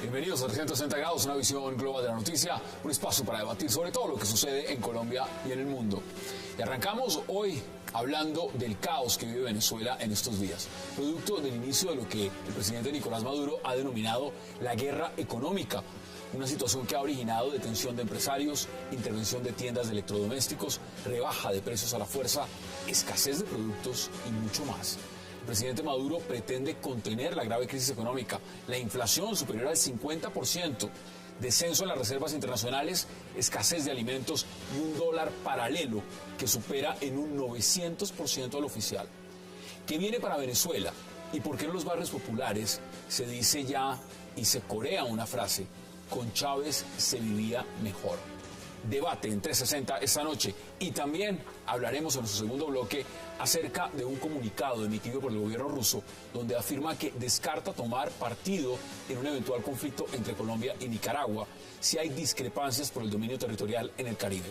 Bienvenidos a 360 grados, una visión global de la noticia, un espacio para debatir sobre todo lo que sucede en Colombia y en el mundo. Y arrancamos hoy hablando del caos que vive Venezuela en estos días, producto del inicio de lo que el presidente Nicolás Maduro ha denominado la guerra económica, una situación que ha originado detención de empresarios, intervención de tiendas de electrodomésticos, rebaja de precios a la fuerza, escasez de productos y mucho más. El presidente Maduro pretende contener la grave crisis económica, la inflación superior al 50%, descenso en las reservas internacionales, escasez de alimentos y un dólar paralelo que supera en un 900% al oficial. ¿Qué viene para Venezuela? ¿Y por qué en los barrios populares se dice ya y se corea una frase: con Chávez se vivía mejor? Debate en 360 esta noche, y también hablaremos en nuestro segundo bloque acerca de un comunicado emitido por el gobierno ruso donde afirma que descarta tomar partido en un eventual conflicto entre Colombia y Nicaragua si hay discrepancias por el dominio territorial en el Caribe.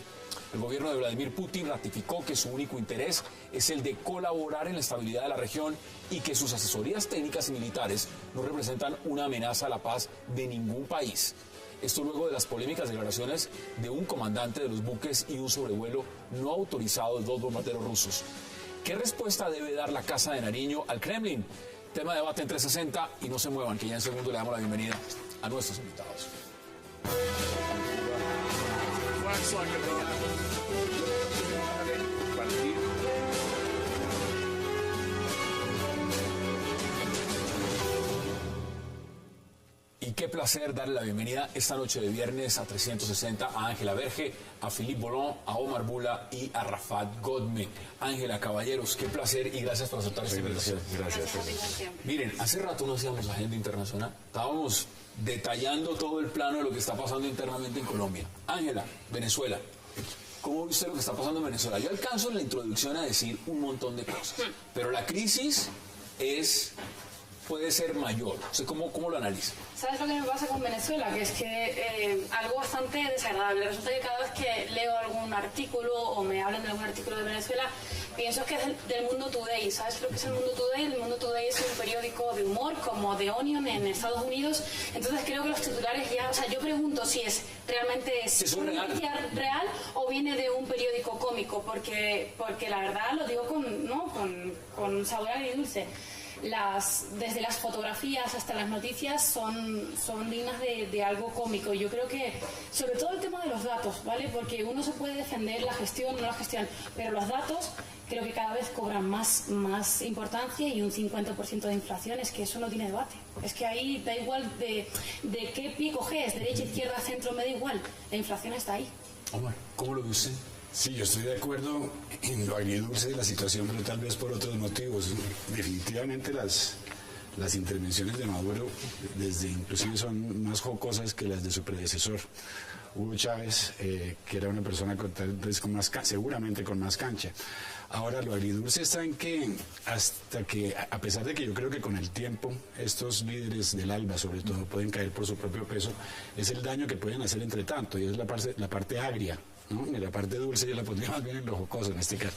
El gobierno de Vladimir Putin ratificó que su único interés es el de colaborar en la estabilidad de la región y que sus asesorías técnicas y militares no representan una amenaza a la paz de ningún país. Esto luego de las polémicas declaraciones de un comandante de los buques y un sobrevuelo no autorizado de dos bombarderos rusos. ¿Qué respuesta debe dar la Casa de Nariño al Kremlin? Tema de debate en 360, y no se muevan, que ya en segundo le damos la bienvenida a nuestros invitados. Y qué placer darle la bienvenida esta noche de viernes a 360 a Ángela Verge, a Philippe Bolón, a Omar Bula y a Rafat Godme. Ángela, caballeros, qué placer y gracias por aceptar esta invitación. Gracias. Miren, hace rato no hacíamos agenda internacional, estábamos detallando todo el plano de lo que está pasando internamente en Colombia. Ángela, Venezuela, ¿cómo ve usted lo que está pasando en Venezuela? Yo alcanzo en la introducción a decir un montón de cosas, pero la crisis puede ser mayor. ¿Cómo lo analiza? ¿Sabes lo que me pasa con Venezuela? Que es que algo bastante desagradable. Resulta que cada vez que leo algún artículo o me hablan de algún artículo de Venezuela, pienso que es del Mundo Today. ¿Sabes lo que es el Mundo Today? El Mundo Today es un periódico de humor como The Onion en Estados Unidos. Entonces creo que los titulares ya... O sea, yo pregunto si es realmente una noticia real o viene de un periódico cómico, porque la verdad lo digo con sabor agridulce. Desde las fotografías hasta las noticias son dignas de algo cómico. Yo creo que, sobre todo el tema de los datos, ¿vale? Porque uno se puede defender la gestión, no la gestión, pero los datos creo que cada vez cobran más importancia, y un 50% de inflación, es que eso no tiene debate. Es que ahí da igual de qué pie coges, derecha, izquierda, centro, me da igual. La inflación está ahí. Omar, ¿cómo lo ve usted? Sí, yo estoy de acuerdo en lo agridulce de la situación, pero tal vez por otros motivos. Definitivamente las intervenciones de Maduro inclusive son más jocosas que las de su predecesor, Hugo Chávez, que era una persona seguramente con más cancha. Ahora, lo agridulce está en que a pesar de que yo creo que con el tiempo estos líderes del ALBA, sobre todo, pueden caer por su propio peso, es el daño que pueden hacer entre tanto, y es la parte agria, ¿no? Y la parte dulce yo la pondría más bien en lo jocoso en este caso.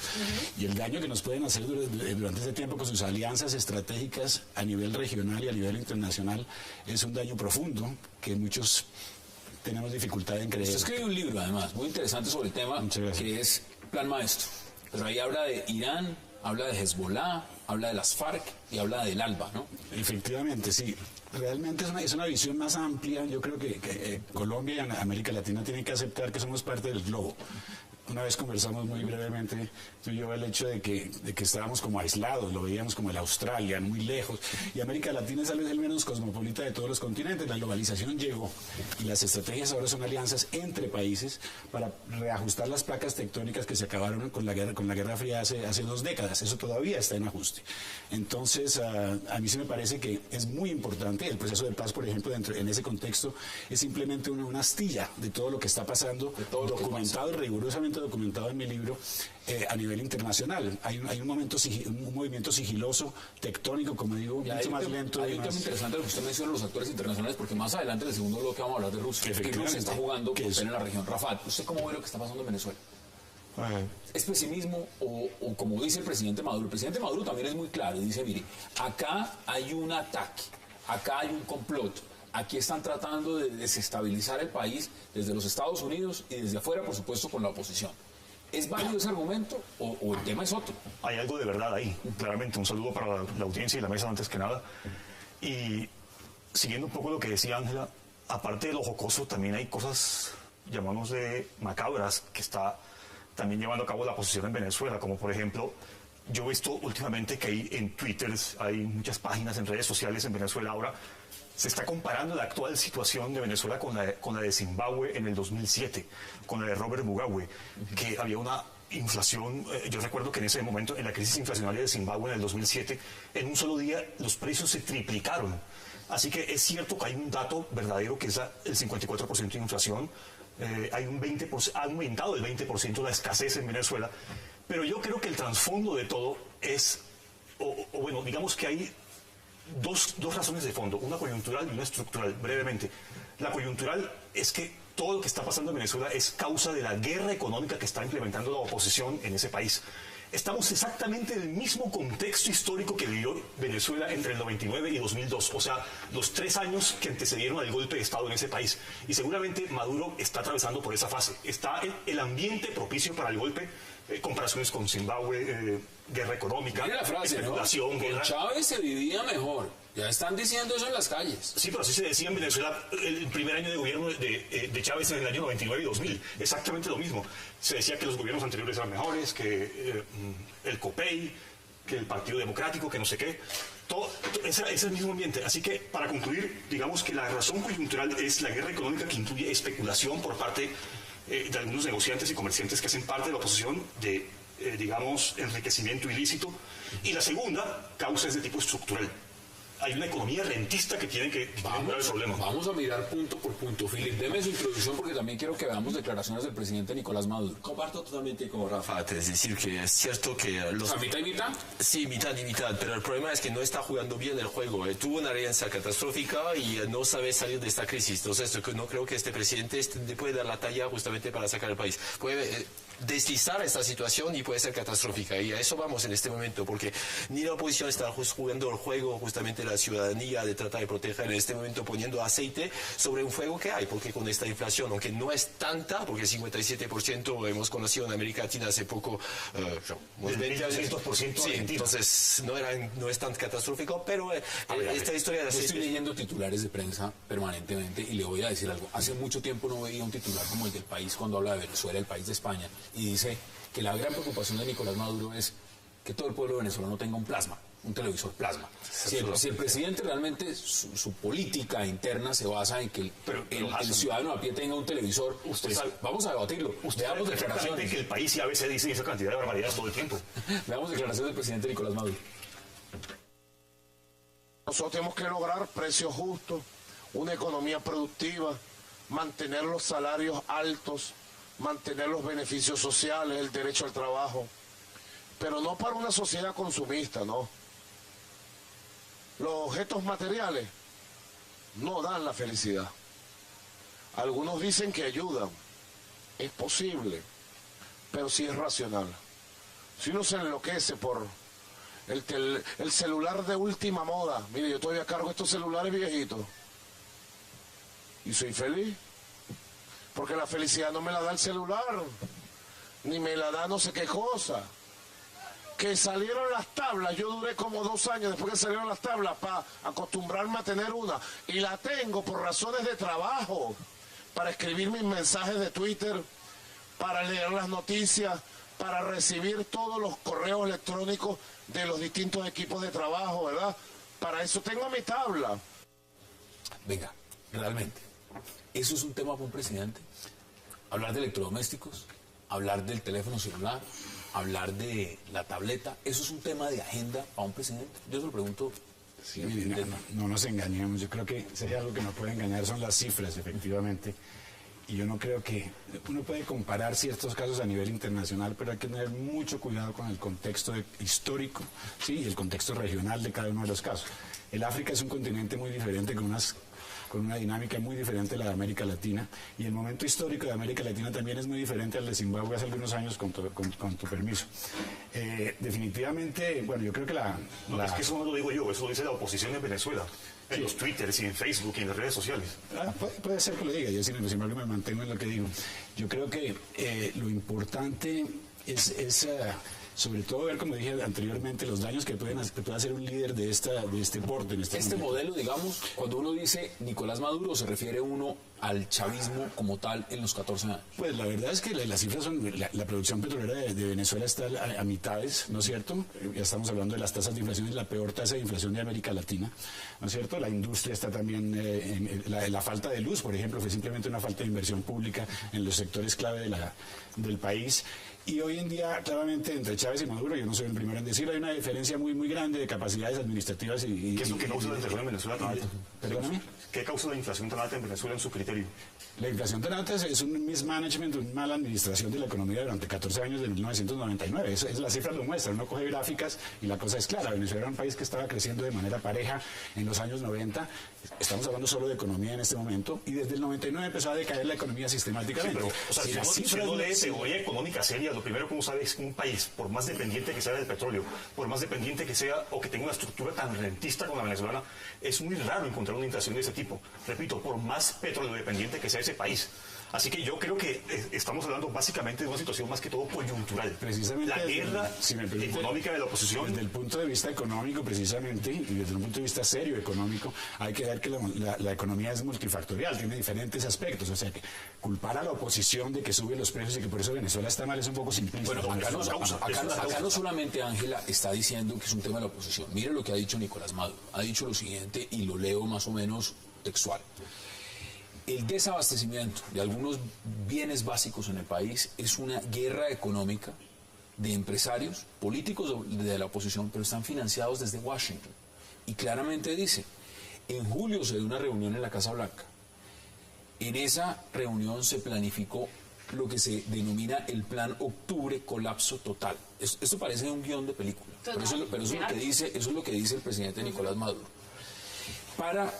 Y el daño que nos pueden hacer durante ese tiempo con sus alianzas estratégicas a nivel regional y a nivel internacional es un daño profundo que muchos tenemos dificultad en creer. Usted escribe un libro, además, muy interesante sobre el tema, que es Plan Maestro. Pues ahí habla de Irán, habla de Hezbollah, habla de las FARC y habla del ALBA, ¿no? Efectivamente, sí. Realmente es una visión más amplia. Yo creo que Colombia y América Latina tienen que aceptar que somos parte del globo. Una vez conversamos muy brevemente, tú y yo, el hecho de que estábamos como aislados, lo veíamos como el Australia, muy lejos, y América Latina es tal vez el menos cosmopolita de todos los continentes. La globalización llegó y las estrategias ahora son alianzas entre países para reajustar las placas tectónicas que se acabaron con la Guerra Fría hace 2 décadas. Eso todavía está en ajuste. Entonces, a mí sí me parece que es muy importante el proceso de paz, por ejemplo, en ese contexto, es simplemente una astilla de todo lo que está pasando, documentado y rigurosamente documentado en mi libro, a nivel internacional. Hay un movimiento sigiloso, tectónico, como digo, mucho más lento. Hay un tema interesante lo que usted menciona, los actores internacionales, porque más adelante, en el segundo bloque, vamos a hablar de Rusia. Que Rusia está jugando papel en la región. Rafat, ¿usted cómo ve lo que está pasando en Venezuela? ¿Es pesimismo o como dice el presidente Maduro? El presidente Maduro también es muy claro y dice, mire, acá hay un ataque, acá hay un complot, aquí están tratando de desestabilizar el país desde los Estados Unidos y desde afuera, por supuesto, con la oposición. ¿Es válido ese argumento o el tema es otro? Hay algo de verdad ahí, claramente. Un saludo para la audiencia y la mesa antes que nada. Y siguiendo un poco lo que decía Ángela, aparte de lo jocoso, también hay cosas, llamamos de macabras, que está también llevando a cabo la oposición en Venezuela, como por ejemplo, yo he visto últimamente que hay en Twitter, hay muchas páginas en redes sociales en Venezuela ahora, se está comparando la actual situación de Venezuela con la de Zimbabue en el 2007, con la de Robert Mugabe, que había una inflación. Yo recuerdo que en ese momento, en la crisis inflacionaria de Zimbabue en el 2007, en un solo día los precios se triplicaron. Así que es cierto que hay un dato verdadero que es el 54% de inflación. Hay un 20%, ha aumentado el 20% la escasez en Venezuela, pero yo creo que el trasfondo de todo es, bueno, digamos que hay dos razones de fondo, una coyuntural y una estructural, brevemente. La coyuntural es que todo lo que está pasando en Venezuela es causa de la guerra económica que está implementando la oposición en ese país. Estamos exactamente en el mismo contexto histórico que vivió Venezuela entre el 99 y 2002, o sea, los 3 años que antecedieron al golpe de Estado en ese país. Y seguramente Maduro está atravesando por esa fase. Está el ambiente propicio para el golpe, comparaciones con Zimbabue, guerra económica, mira la frase, especulación, ¿no? guerra. Con Chávez se vivía mejor. Ya están diciendo eso en las calles. Sí, pero así se decía en Venezuela el primer año de gobierno de Chávez en el año 99 y 2000. Exactamente lo mismo. Se decía que los gobiernos anteriores eran mejores, que el COPEI, que el Partido Democrático, que no sé qué. Ese es el mismo ambiente. Así que, para concluir, digamos que la razón coyuntural es la guerra económica que incluye especulación por parte de algunos negociantes y comerciantes que hacen parte de la oposición de, digamos, enriquecimiento ilícito. Y la segunda causa es de tipo estructural. Hay una economía rentista que tiene que curar el problema. Vamos a mirar punto por punto. Philip, deme su introducción porque también quiero que veamos declaraciones del presidente Nicolás Maduro. Comparto totalmente con Rafa, es decir, que es cierto que los... ¿A mitad y mitad? Sí, mitad y mitad, pero el problema es que no está jugando bien el juego. Tuvo una alianza catastrófica y no sabe salir de esta crisis. Entonces, no creo que este presidente puede dar la talla justamente para sacar el país. Puede deslizar esta situación y puede ser catastrófica. Y a eso vamos en este momento, porque ni la oposición está jugando el juego justamente la ciudadanía de tratar de proteger en este momento poniendo aceite sobre un fuego que hay, porque con esta inflación, aunque no es tanta, porque el 57% hemos conocido en América Latina hace poco, unos 20 años. 200% Sí, entonces no es tan catastrófico, pero esta historia de aceite... Yo estoy leyendo titulares de prensa permanentemente y le voy a decir algo. Hace mucho tiempo no veía un titular como el del País cuando habla de Venezuela, el país de España, y dice que la gran preocupación de Nicolás Maduro es que todo el pueblo venezolano tenga un plasma, un televisor plasma. Si el presidente realmente, su política interna se basa en que el ciudadano a pie tenga un televisor, vamos a debatirlo. Veamos declaraciones. Que el país y a veces dice esa cantidad de barbaridades todo el tiempo. Veamos declaraciones del presidente Nicolás Maduro. Nosotros tenemos que lograr precios justos, una economía productiva, mantener los salarios altos, mantener los beneficios sociales, el derecho al trabajo, pero no para una sociedad consumista, no. Los objetos materiales no dan la felicidad. Algunos dicen que ayudan, es posible, pero sí es racional. Si uno se enloquece por el celular de última moda, mire, yo todavía cargo estos celulares viejitos y soy feliz. Porque la felicidad no me la da el celular, ni me la da no sé qué cosa. Que salieron las tablas, yo duré como 2 años después que salieron las tablas para acostumbrarme a tener una. Y la tengo por razones de trabajo, para escribir mis mensajes de Twitter, para leer las noticias, para recibir todos los correos electrónicos de los distintos equipos de trabajo, ¿verdad? Para eso tengo mi tabla. Venga, realmente. ¿Eso es un tema para un presidente? Hablar de electrodomésticos, hablar del teléfono celular, hablar de la tableta, ¿eso es un tema de agenda para un presidente? Yo se lo pregunto. Sí, no nos engañemos, yo creo que sería algo que no puede engañar, son las cifras, efectivamente. y yo no creo que uno puede comparar ciertos casos a nivel internacional, pero hay que tener mucho cuidado con el contexto histórico, ¿sí? Y el contexto regional de cada uno de los casos. El África es un continente muy diferente, con una dinámica muy diferente a la de América Latina, y el momento histórico de América Latina también es muy diferente al de Zimbabue hace algunos años, con tu permiso. Definitivamente, bueno, yo creo que es que eso no lo digo yo, eso lo dice la oposición en Venezuela, en los Twitters y en Facebook y en las redes sociales. Puede ser que lo diga, yo sin embargo me mantengo en lo que digo. Yo creo que lo importante es sobre todo ver, como dije anteriormente, los daños que puede hacer un líder de este porte. Este modelo, digamos, cuando uno dice Nicolás Maduro, se refiere uno al chavismo como tal en los 14 años. Pues la verdad es que las cifras son, la producción petrolera de Venezuela está a mitades, ¿no es cierto? Ya estamos hablando de las tasas de inflación, es la peor tasa de inflación de América Latina, ¿no es cierto? La industria está también, la falta de luz, por ejemplo, fue simplemente una falta de inversión pública en los sectores clave del país. Y hoy en día, claramente, entre Chávez y Maduro, yo no soy el primero en decirlo, hay una diferencia muy, muy grande de capacidades administrativas y ¿Qué es lo que causa la inflación en Venezuela tan alta? ¿Perdóname? ¿Qué causa la inflación tan alta en Venezuela en su criterio? La inflación tan alta es un mismanagement, una mala administración de la economía durante 14 años de 1999. Las cifras lo muestran, uno coge gráficas y la cosa es clara. Venezuela era un país que estaba creciendo de manera pareja en los años 90. Estamos hablando solo de economía en este momento. Y desde el 99 empezó a decaer la economía sistemáticamente. Sí, pero, o sea, si uno lee teoría económica seria, lo primero que uno sabe es que un país, por más dependiente que sea del petróleo, por más dependiente que sea o que tenga una estructura tan rentista como la venezolana, es muy raro encontrar una inflación de ese tipo. Repito, por más petróleo dependiente que sea ese país. Así que yo creo que estamos hablando básicamente de una situación más que todo coyuntural. Precisamente la guerra económica de la oposición. Desde el punto de vista económico, precisamente, y desde un punto de vista serio económico, hay que ver que la economía es multifactorial, tiene diferentes aspectos. O sea, que culpar a la oposición de que sube los precios y que por eso Venezuela está mal es un poco simplista. Bueno, acá no solamente Ángela está diciendo que es un tema de la oposición. Mire lo que ha dicho Nicolás Maduro. Ha dicho lo siguiente, y lo leo más o menos textual. El desabastecimiento de algunos bienes básicos en el país es una guerra económica de empresarios, políticos de la oposición, pero están financiados desde Washington. Y claramente dice, en julio se dio una reunión en la Casa Blanca. En esa reunión se planificó lo que se denomina el Plan Octubre Colapso Total. Esto parece un guión de película, pero eso es lo que dice el presidente Nicolás Maduro, para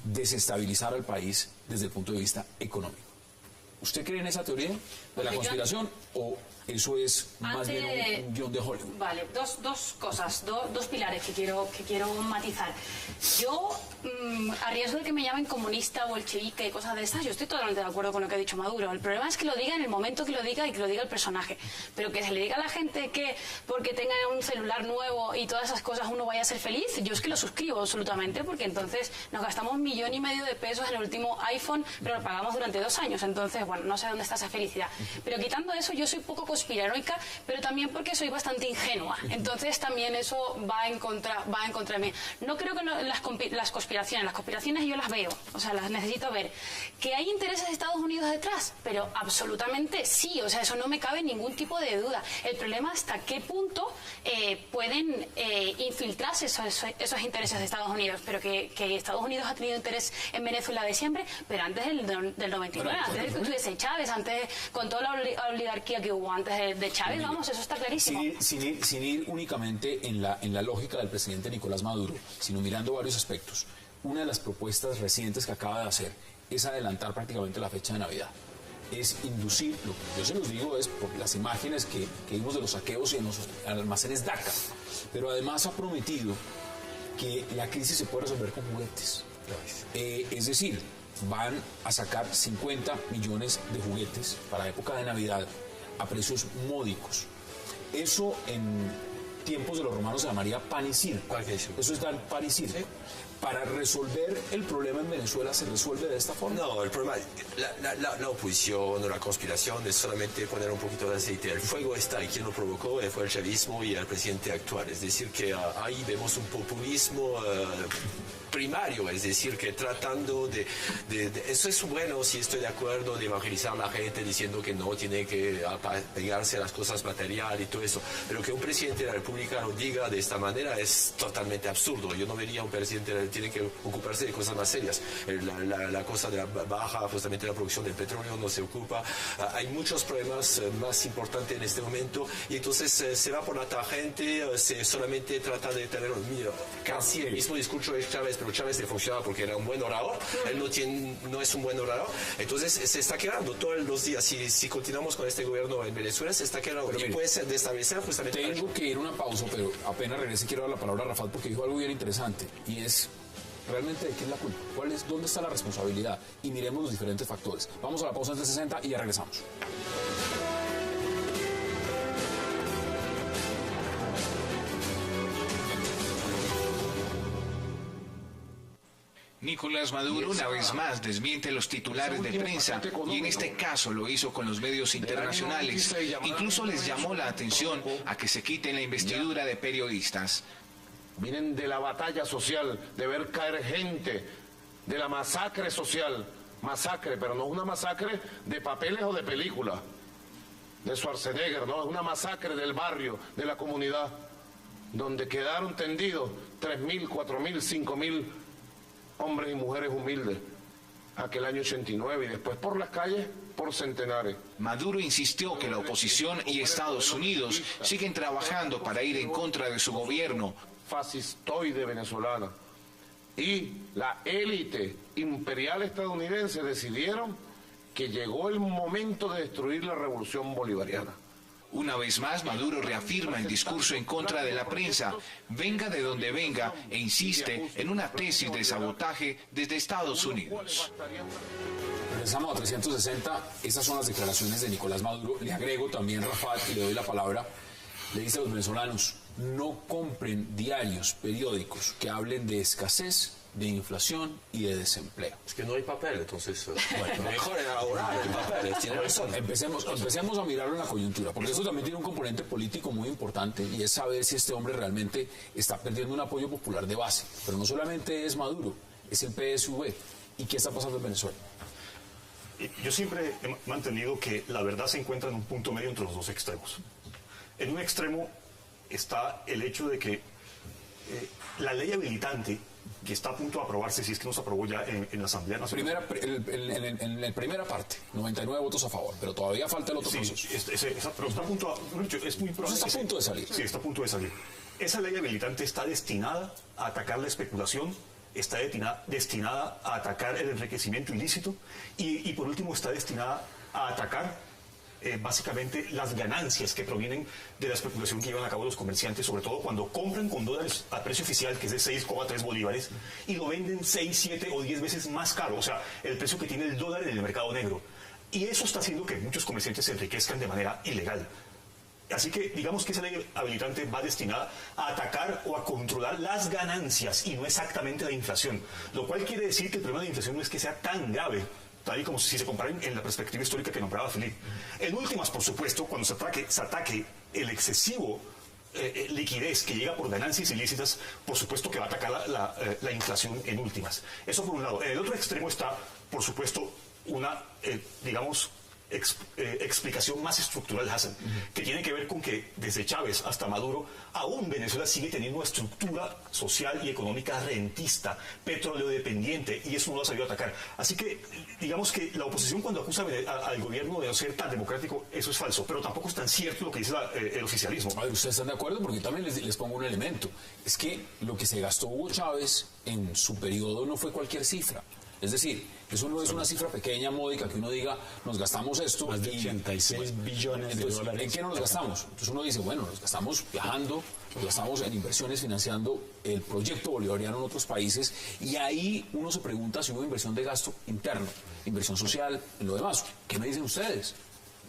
desestabilizar al país desde el punto de vista económico. ¿Usted cree en esa teoría de la conspiración o eso es más bien un guión de Hollywood? Vale, dos cosas, dos pilares que quiero matizar. Yo, a riesgo de que me llamen comunista, bolchevique y cosas de estas, yo estoy totalmente de acuerdo con lo que ha dicho Maduro. El problema es que lo diga en el momento que lo diga y que lo diga el personaje. Pero que se le diga a la gente que porque tenga un celular nuevo y todas esas cosas uno vaya a ser feliz, yo es que lo suscribo absolutamente, porque entonces nos gastamos 1,5 millones de pesos en el último iPhone, pero lo pagamos durante 2 años. Entonces, bueno, no sé dónde está esa felicidad. Pero quitando eso, yo soy poco conspiranoica, pero también porque soy bastante ingenua. Entonces también eso va en contra de mí. No creo que las conspiraciones yo las veo, o sea, las necesito ver. ¿Que hay intereses de Estados Unidos detrás? Pero absolutamente sí, o sea, eso no me cabe ningún tipo de duda. El problema es hasta qué punto pueden infiltrarse esos intereses de Estados Unidos, pero que Estados Unidos ha tenido interés en Venezuela de siempre, pero antes del 99, antes de que estuviese Chávez, antes con toda la oligarquía que hubo antes de Chávez, vamos, eso está clarísimo. Sin ir únicamente en la lógica del presidente Nicolás Maduro, sino mirando varios aspectos. Una de las propuestas recientes que acaba de hacer es adelantar prácticamente la fecha de Navidad. Es inducir, lo que yo se los digo es por las imágenes que vimos de los saqueos en los almacenes DACA, pero además ha prometido que la crisis se puede resolver con juguetes. Es decir, van a sacar 50 millones de juguetes para época de Navidad a precios módicos. Eso en tiempos de los romanos se llamaría pan y circo. Eso es dar pan y circo. ¿Sí? Para resolver el problema en Venezuela, ¿se resuelve de esta forma? No, el problema, la oposición o la conspiración es solamente poner un poquito de aceite. El fuego está y quien lo provocó fue el chavismo y el presidente actual. Es decir, que ahí vemos un populismo primario, es decir, que tratando de eso es bueno, si estoy de acuerdo, de evangelizar a la gente diciendo que no tiene que pegarse a las cosas materiales y todo eso, pero que un presidente de la República lo diga de esta manera es totalmente absurdo. Yo no vería a un presidente que tiene que ocuparse de cosas más serias. La cosa de la baja, justamente la producción del petróleo no se ocupa. Hay muchos problemas más importantes en este momento y entonces se va por la tangente, se solamente trata de tener casi el mismo discurso de Chávez, pero Chávez le funcionaba porque era un buen orador, él no es un buen orador, entonces se está quedando todos los días. Si continuamos con este gobierno en Venezuela, se está quedando y puede ser desestabilizar justamente. Tengo que ir a una pausa, pero apenas regrese quiero dar la palabra a Rafat porque dijo algo bien interesante y es realmente de quién es la culpa, dónde está la responsabilidad y miremos los diferentes factores. Vamos a la pausa en 360 y ya regresamos. Nicolás Maduro una vez más desmiente los titulares de prensa y en este caso lo hizo con los medios internacionales. Incluso les llamó la atención a que se quiten la investidura de periodistas. Vienen de la batalla social, de ver caer gente, de la masacre social. Masacre, pero no es una masacre de papeles o de películas, de Schwarzenegger, no, es una masacre del barrio, de la comunidad, donde quedaron tendidos 3.000, 4.000, 5.000 hombres y mujeres humildes, aquel año 89, y después por las calles, por centenares. Maduro insistió que la oposición y Estados Unidos siguen trabajando para ir en contra de su gobierno. Fascistoide venezolana y la élite imperial estadounidense decidieron que llegó el momento de destruir la revolución bolivariana. Una vez más, Maduro reafirma el discurso en contra de la prensa, venga de donde venga, e insiste en una tesis de sabotaje desde Estados Unidos. Regresamos a 360, esas son las declaraciones de Nicolás Maduro. Le agrego también, Rafat, y le doy la palabra. Le dice a los venezolanos, no compren diarios, periódicos que hablen de escasez, de inflación y de desempleo. Es que no hay papel, entonces bueno, mejor elaborar el papel, tiene razón. Empecemos a mirarlo en la coyuntura, porque eso también tiene un componente político muy importante y es saber si este hombre realmente está perdiendo un apoyo popular de base. Pero no solamente es Maduro, es el PSV. ¿Y qué está pasando en Venezuela? Yo siempre he mantenido que la verdad se encuentra en un punto medio entre los dos extremos. En un extremo está el hecho de que la ley habilitante que está a punto de aprobarse, si es que no se aprobó ya en la Asamblea Nacional. En la primera parte, 99 votos a favor, pero todavía falta el otro proceso. Pero está a punto, es muy probable. Está a punto de salir. Sí, está a punto de salir. Esa ley habilitante está destinada a atacar la especulación, está destinada a atacar el enriquecimiento ilícito y por último está destinada a atacar básicamente las ganancias que provienen de la especulación que llevan a cabo los comerciantes, sobre todo cuando compran con dólares a precio oficial, que es de 6,3 bolívares, y lo venden 6, 7 o 10 veces más caro, o sea, el precio que tiene el dólar en el mercado negro. Y eso está haciendo que muchos comerciantes se enriquezcan de manera ilegal. Así que digamos que esa ley habilitante va destinada a atacar o a controlar las ganancias y no exactamente la inflación, lo cual quiere decir que el problema de la inflación no es que sea tan grave, tal y como si se comparen en la perspectiva histórica que nombraba Felipe. En últimas, por supuesto, cuando se ataque el excesivo liquidez que llega por ganancias ilícitas, por supuesto que va a atacar la inflación en últimas. Eso por un lado. En el otro extremo está, por supuesto, una, explicación más estructural, Hassan, que tiene que ver con que desde Chávez hasta Maduro, aún Venezuela sigue teniendo una estructura social y económica rentista, petróleo dependiente, y eso no lo ha sabido atacar. Así que, digamos que la oposición cuando acusa al gobierno de no ser tan democrático, eso es falso, pero tampoco es tan cierto lo que dice el oficialismo. A ver, ¿ustedes están de acuerdo? Porque también les pongo un elemento. Es que lo que se gastó Hugo Chávez en su periodo no fue cualquier cifra. Es decir, eso no es una cifra pequeña, módica, que uno diga, nos gastamos esto. Más de 86 billones de dólares. ¿En qué nos gastamos? Entonces uno dice, bueno, nos gastamos viajando, nos gastamos en inversiones financiando el proyecto bolivariano en otros países, y ahí uno se pregunta si hubo inversión de gasto interno, inversión social, en lo demás. ¿Qué me dicen ustedes?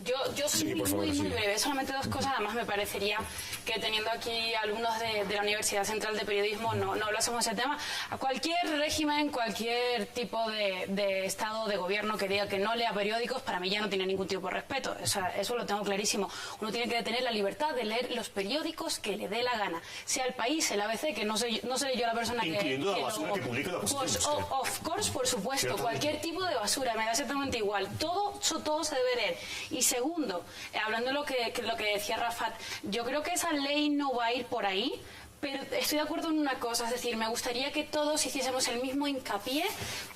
Yo soy muy breve, solamente dos cosas. Además me parecería que teniendo aquí alumnos de la Universidad Central de Periodismo no hablásemos de ese tema. A cualquier régimen, cualquier tipo de estado de gobierno que diga que no lea periódicos, para mí ya no tiene ningún tipo de respeto. O sea, eso lo tengo clarísimo. Uno tiene que tener la libertad de leer los periódicos que le dé la gana. Sea el País, el ABC, que no soy yo la persona incluyendo la basura que publica la oposición. Of course, por supuesto. ¿Cierto? Cualquier tipo de basura, me da exactamente igual. Todo se debe leer. Y segundo, hablando de lo que decía Rafat, yo creo que esa ley no va a ir por ahí, pero estoy de acuerdo en una cosa, es decir, me gustaría que todos hiciésemos el mismo hincapié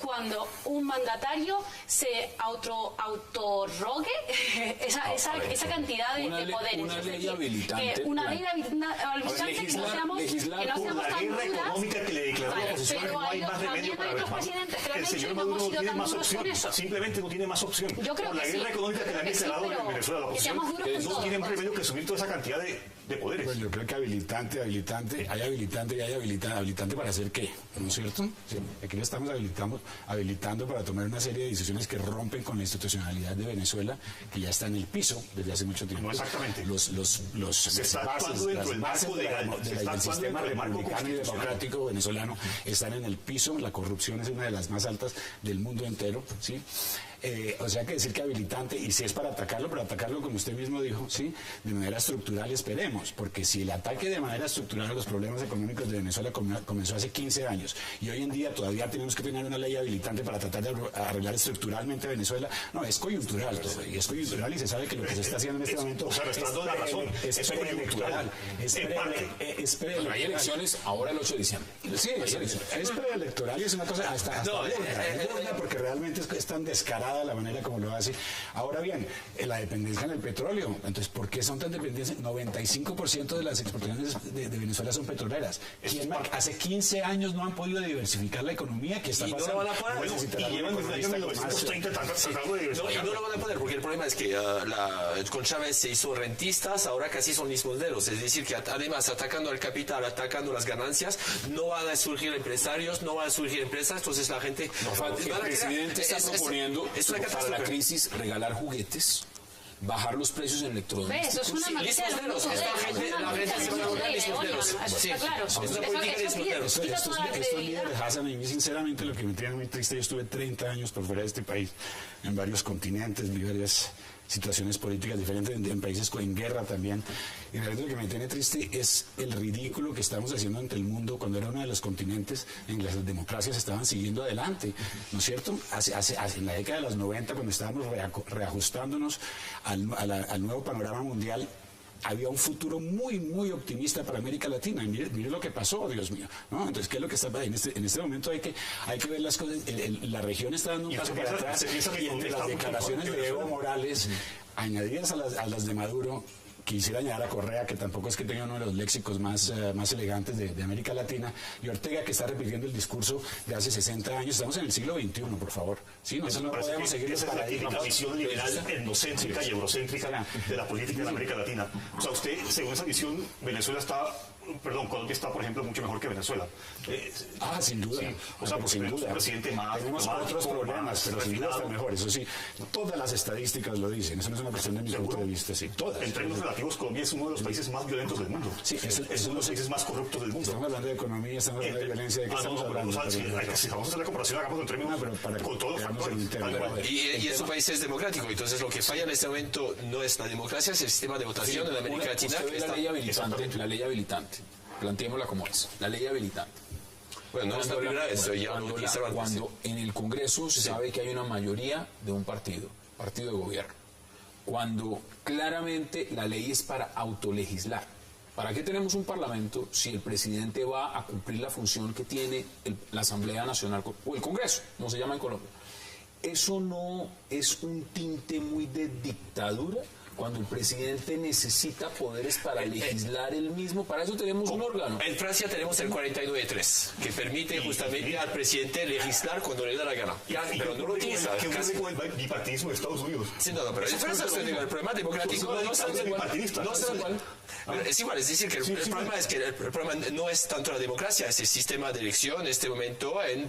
cuando un mandatario se autorrogue esa cantidad de poderes. Una ley habilitante. Una ley habilitante que no seamos tan duras. Económica que le declaró la oposición, pero no hay más remedio para otros presidentes que lo han el hecho señor y no hemos Maduro no sido tiene tan más duros opción. con eso. Simplemente no tiene más opción. Yo creo por la que guerra económica que le han declarado en Venezuela a la oposición, no tienen remedio que asumir toda esa cantidad de poderes. Pues yo creo que habilitante, habilitante para hacer qué, ¿no es cierto? Sí, aquí le estamos habilitando para tomar una serie de decisiones que rompen con la institucionalidad de Venezuela, que ya está en el piso desde hace mucho tiempo. No exactamente. Las bases del sistema republicano y democrático venezolano están en el piso. La corrupción es una de las más altas del mundo entero, ¿sí? O sea, que decir que habilitante, y si es para atacarlo, pero atacarlo, como usted mismo dijo, ¿sí? De manera estructural, esperemos, porque si el ataque de manera estructural a los problemas económicos de Venezuela comenzó hace 15 años y hoy en día todavía tenemos que tener una ley habilitante para tratar de arreglar estructuralmente Venezuela, no, es coyuntural todo, y es coyuntural, y se sabe que lo que se está haciendo en este momento es preelectoral. Hay elecciones ahora el 8 de diciembre. Sí, es preelectoral y es una cosa hasta burda, porque realmente es tan descarada la manera como lo hace. Ahora bien, la dependencia en el petróleo. Entonces, ¿por qué son tan dependientes? 95% de las exportaciones de Venezuela son petroleras. Hace 15 años no han podido diversificar la economía. Que está pasando? No lo van a poder. Y llevan desde el año 1930 tratando de diversificar. No lo van a poder, porque el problema es que con Chávez se hizo rentistas, ahora casi son limosneros. Es decir, que además atacando al capital, atacando las ganancias, no van a surgir empresarios, no van a surgir empresas, entonces la gente... El presidente está proponiendo para la crisis regalar juguetes, bajar los precios en electrodomésticos. Eso es una noticia del mundo today. La gente se va a volver limosneros. Está claro. Es una política de limosneros. Estos líderes, Hassan, a mí sinceramente lo que me tiene muy triste, yo estuve 30 años por fuera de este país, en varios continentes, vi varias situaciones políticas diferentes, en países en guerra también, y realmente lo que me tiene triste es el ridículo que estamos haciendo ante el mundo cuando era uno de los continentes en que las democracias estaban siguiendo adelante, ¿no es cierto? En la década de los 90, cuando estábamos reajustándonos al nuevo panorama mundial, había un futuro muy, muy optimista para América Latina. Y mire lo que pasó, Dios mío, ¿no? Entonces, ¿qué es lo que está pasando? En este momento hay que ver las cosas. La región está dando un paso para atrás, y entre las declaraciones de Evo Morales, añadidas a las de Maduro, quisiera añadir a Correa, que tampoco es que tenga uno de los léxicos más elegantes de América Latina, y Ortega, que está repitiendo el discurso de hace 60 años. Estamos en el siglo XXI, por favor. Sí, no podemos seguir esa la visión liberal, etnocéntrica y eurocéntrica de la política de América Latina. O sea, usted, según esa visión, Colombia está, por ejemplo, mucho mejor que Venezuela. Sin duda. Sí, o sea, sin duda. Un presidente más. Tenemos otros problemas, pero sin duda está mejor. Eso sí, todas las estadísticas lo dicen. Eso no es una cuestión de mi punto de vista. Sí, todas. En términos relativos, Colombia es uno de los países más violentos del mundo. Sí, es uno de los países más corruptos del mundo. Estamos hablando de economía, estamos hablando de violencia. ¿De qué estamos hablando? Si vamos a hacer la comparación, hagamos en términos con todos los factores. Y es un país democrático. Entonces, lo que falla en este momento no es la democracia, es el sistema de votación en América Latina. La ley habilitante. Planteémosla como es, la ley habilitante. Bueno, no es la primera vez, cuando en el Congreso se sabe que hay una mayoría de un partido de gobierno, cuando claramente la ley es para autolegislar. ¿Para qué tenemos un parlamento si el presidente va a cumplir la función que tiene la Asamblea Nacional o el Congreso, como se llama en Colombia? ¿Eso no es un tinte muy de dictadura? cuando el presidente necesita poderes para legislar él mismo? Para eso tenemos un órgano. En Francia tenemos el 49.3, que permite justamente al presidente legislar cuando le da la gana. Pero no lo utiliza. ¿Qué ocurre con el bipartidismo de Estados Unidos? Sí, no, pero en Francia el problema democrático no es igual, es decir, que el problema es que el problema no es tanto la democracia, es el sistema de elección en este momento en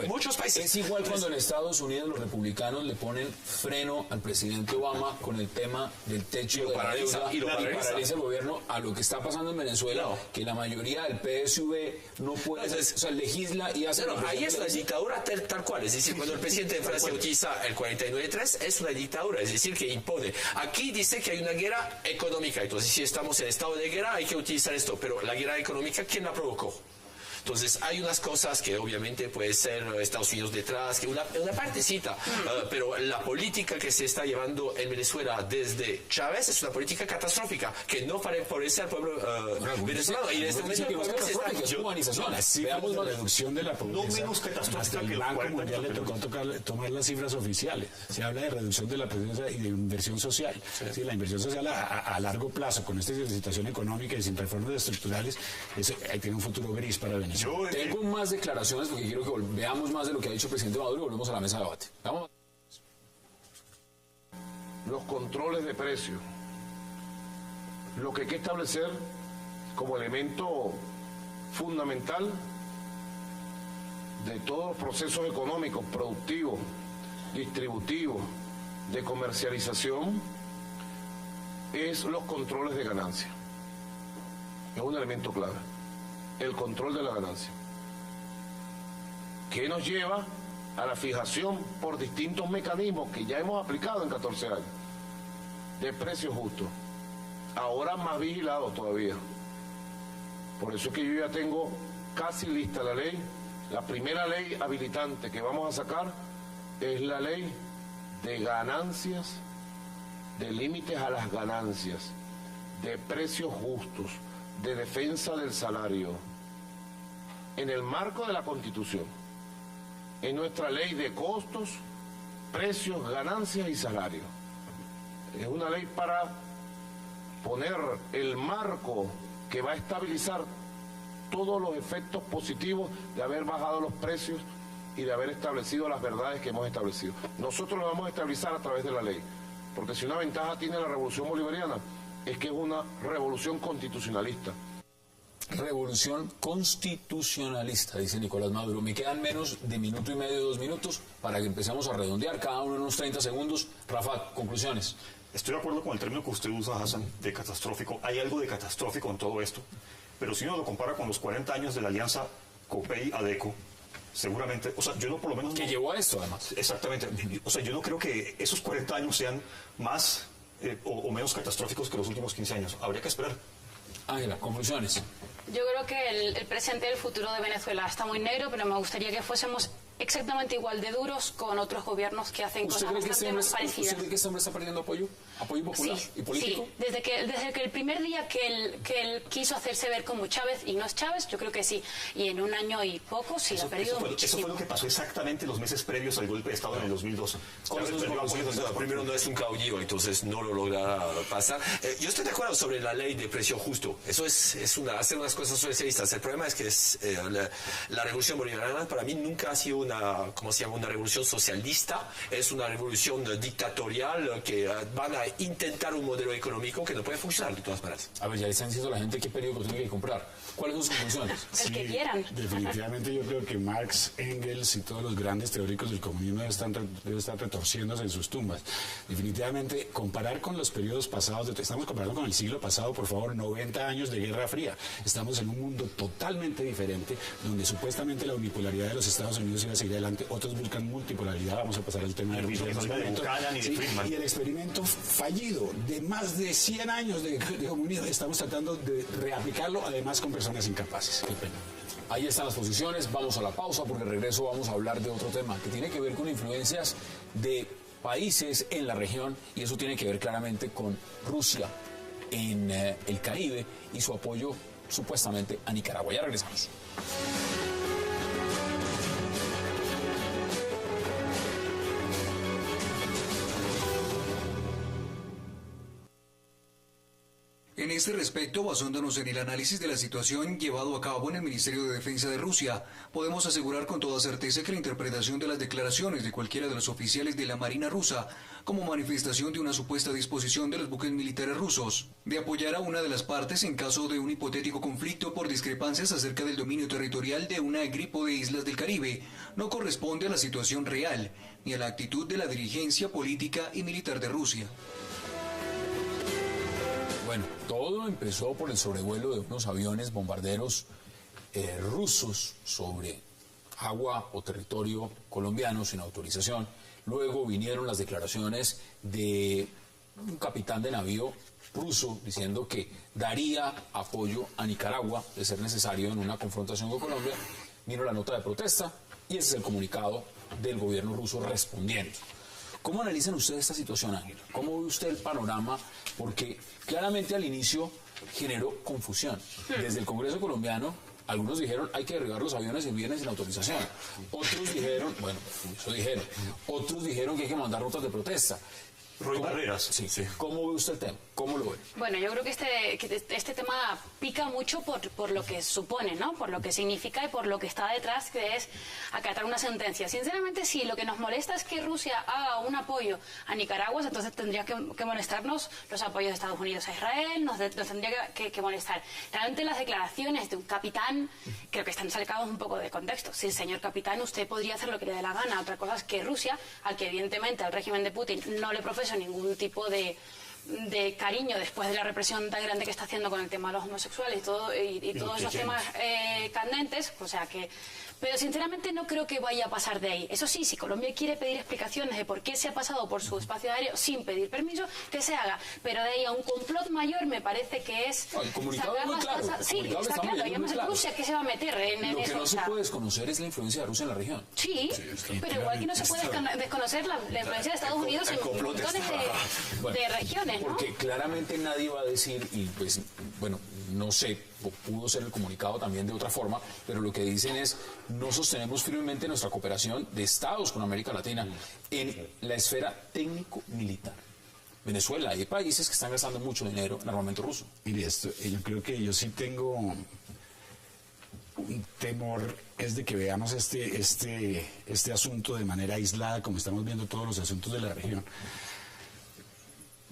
muchos países. Es igual cuando en Estados Unidos los republicanos le ponen freno al presidente Obama con el tema del techo de la deuda y paraliza el gobierno, a lo que está pasando en Venezuela, que la mayoría del PSV no puede, o sea, legisla y hace... ahí es una dictadura tal cual, es decir, cuando el presidente de Francia utiliza el 49.3 es una dictadura, es decir, que impone. Aquí dice que hay una guerra económica, entonces si estamos en estado de guerra hay que utilizar esto, pero la guerra económica, ¿quién la provocó? Entonces hay unas cosas que obviamente puede ser Estados Unidos detrás, que una partecita, pero la política que se está llevando en Venezuela desde Chávez es una política catastrófica que no favorece al pueblo venezolano. Y en este momento el pueblo se está... humanización. Veamos la reducción de la pobreza. No menos catastrófica Hasta el que Banco Mundial le tocó tomar las cifras oficiales. Se habla de reducción de la pobreza y de inversión social. Sí, la inversión social a largo plazo, con esta situación económica y sin reformas estructurales, ahí tiene un futuro gris para Venezuela. Tengo más declaraciones porque quiero que veamos más de lo que ha dicho el presidente Maduro y volvemos a la mesa de debate. Vamos. Los controles de precios. Lo que hay que establecer como elemento fundamental de todos los procesos económicos, productivos, distributivos, de comercialización, es los controles de ganancia. Es un elemento clave. El control de la ganancia, que nos lleva a la fijación por distintos mecanismos que ya hemos aplicado en 14 años, de precios justos, ahora más vigilados todavía. Por eso es que yo ya tengo casi lista la ley. La primera ley habilitante que vamos a sacar es la ley de ganancias, de límites a las ganancias, de precios justos, de defensa del salario, en el marco de la Constitución, en nuestra ley de costos, precios, ganancias y salarios. Es una ley para poner el marco que va a estabilizar todos los efectos positivos de haber bajado los precios y de haber establecido las verdades que hemos establecido. Nosotros lo vamos a estabilizar a través de la ley, porque si una ventaja tiene la revolución bolivariana, es que es una revolución constitucionalista. Revolución constitucionalista, dice Nicolás Maduro. Me quedan menos de minuto y medio, 2 minutos, para que empecemos a redondear, cada uno en unos 30 segundos. Rafa, conclusiones. Estoy de acuerdo con el término que usted usa, Hassan, de catastrófico. Hay algo de catastrófico en todo esto, pero si uno lo compara con los 40 años de la alianza COPEI-ADECO, seguramente, o sea, yo no por lo menos... Que llevó a esto, además. Exactamente. O sea, yo no creo que esos 40 años sean más o menos catastróficos que los últimos 15 años. Habría que esperar. Ángela, conclusiones. Yo creo que el presente y el futuro de Venezuela está muy negro, pero me gustaría que fuésemos exactamente igual de duros con otros gobiernos que hacen cosas bastante más parecidas. ¿Usted cree que este hombre está perdiendo apoyo? ¿Apoyo popular y político? Sí, desde que el primer día que él quiso hacerse ver como Chávez y no es Chávez, yo creo que sí. Y en un año y poco sí lo ha perdido muchísimo. Eso fue lo que pasó exactamente los meses previos al golpe de Estado en el 2012. Primero no es un caudillo, entonces no lo logra pasar. Yo estoy de acuerdo sobre la ley de precio justo. Eso es hacer unas cosas socialistas. El problema es que la revolución bolivariana para mí nunca ha sido una revolución socialista. Es una revolución dictatorial que van a intentar un modelo económico que no puede funcionar de todas maneras. A ver, ya le están diciendo a la gente qué periódico tiene que comprar. ¿Cuáles son sus conclusiones? El que quieran. Definitivamente yo creo que Marx, Engels y todos los grandes teóricos del comunismo deben estar retorciéndose en sus tumbas. Definitivamente comparar con los periodos pasados, estamos comparando con el siglo pasado, por favor, 90 años de Guerra Fría. Estamos en un mundo totalmente diferente, donde supuestamente la unipolaridad de los Estados Unidos iba a seguir adelante, otros buscan multipolaridad. Vamos a pasar al tema de Rusia. Y el experimento fallido de más de 100 años de comunismo, estamos tratando de reaplicarlo, además con personas incapaces. Qué pena. Ahí están las posiciones, vamos a la pausa porque al regreso vamos a hablar de otro tema que tiene que ver con influencias de países en la región, y eso tiene que ver claramente con Rusia en el Caribe y su apoyo supuestamente a Nicaragua. Ya regresamos. En este respecto, basándonos en el análisis de la situación llevado a cabo en el Ministerio de Defensa de Rusia, podemos asegurar con toda certeza que la interpretación de las declaraciones de cualquiera de los oficiales de la Marina rusa como manifestación de una supuesta disposición de los buques militares rusos de apoyar a una de las partes en caso de un hipotético conflicto por discrepancias acerca del dominio territorial de una grupo de islas del Caribe no corresponde a la situación real ni a la actitud de la dirigencia política y militar de Rusia. Bueno, todo empezó por el sobrevuelo de unos aviones bombarderos rusos sobre agua o territorio colombiano sin autorización. Luego vinieron las declaraciones de un capitán de navío ruso diciendo que daría apoyo a Nicaragua de ser necesario en una confrontación con Colombia. Vino la nota de protesta y ese es el comunicado del gobierno ruso respondiendo. ¿Cómo analizan ustedes esta situación, Ángel? ¿Cómo ve usted el panorama? Porque claramente al inicio generó confusión. Desde el Congreso colombiano, algunos dijeron hay que derribar los aviones y vienen sin autorización. Otros dijeron, bueno, eso dijeron. Otros dijeron que hay que mandar notas de protesta. Roy Barreras. Sí. ¿Cómo ve usted el tema? ¿Cómo lo ve? Bueno, yo creo que este tema pica mucho por lo que supone, ¿no? Por lo que significa y por lo que está detrás, que es acatar una sentencia. Sinceramente, si lo que nos molesta es que Rusia haga un apoyo a Nicaragua, entonces tendría que molestarnos los apoyos de Estados Unidos a Israel, nos tendría que molestar. Realmente las declaraciones de un capitán creo que están sacadas un poco de contexto. Sí, señor capitán, usted podría hacer lo que le dé la gana. Otra cosa es que Rusia, al que evidentemente al régimen de Putin no le profesa ningún tipo de cariño después de la represión tan grande que está haciendo con el tema de los homosexuales y todos esos temas candentes, o sea que... Pero sinceramente no creo que vaya a pasar de ahí. Eso sí, si Colombia quiere pedir explicaciones de por qué se ha pasado por su espacio aéreo sin pedir permiso, que se haga. Pero de ahí a un complot mayor me parece que es... No, el comunicado es muy claro. Sí, está claro. Digamos, Rusia, ¿qué se va a meter en eso? Lo que no se puede desconocer es la influencia de Rusia en la región. Sí, pero igual que no se puede desconocer la influencia de Estados Unidos en montones de regiones, ¿no? Porque claramente nadie va a decir, y pues, bueno, no sé, pudo ser el comunicado también de otra forma, pero lo que dicen es, no sostenemos firmemente nuestra cooperación de Estados con América Latina en la esfera técnico-militar. Venezuela, hay países que están gastando mucho dinero en armamento ruso. Mire, yo creo que yo sí tengo un temor, es de que veamos este asunto de manera aislada, como estamos viendo todos los asuntos de la región.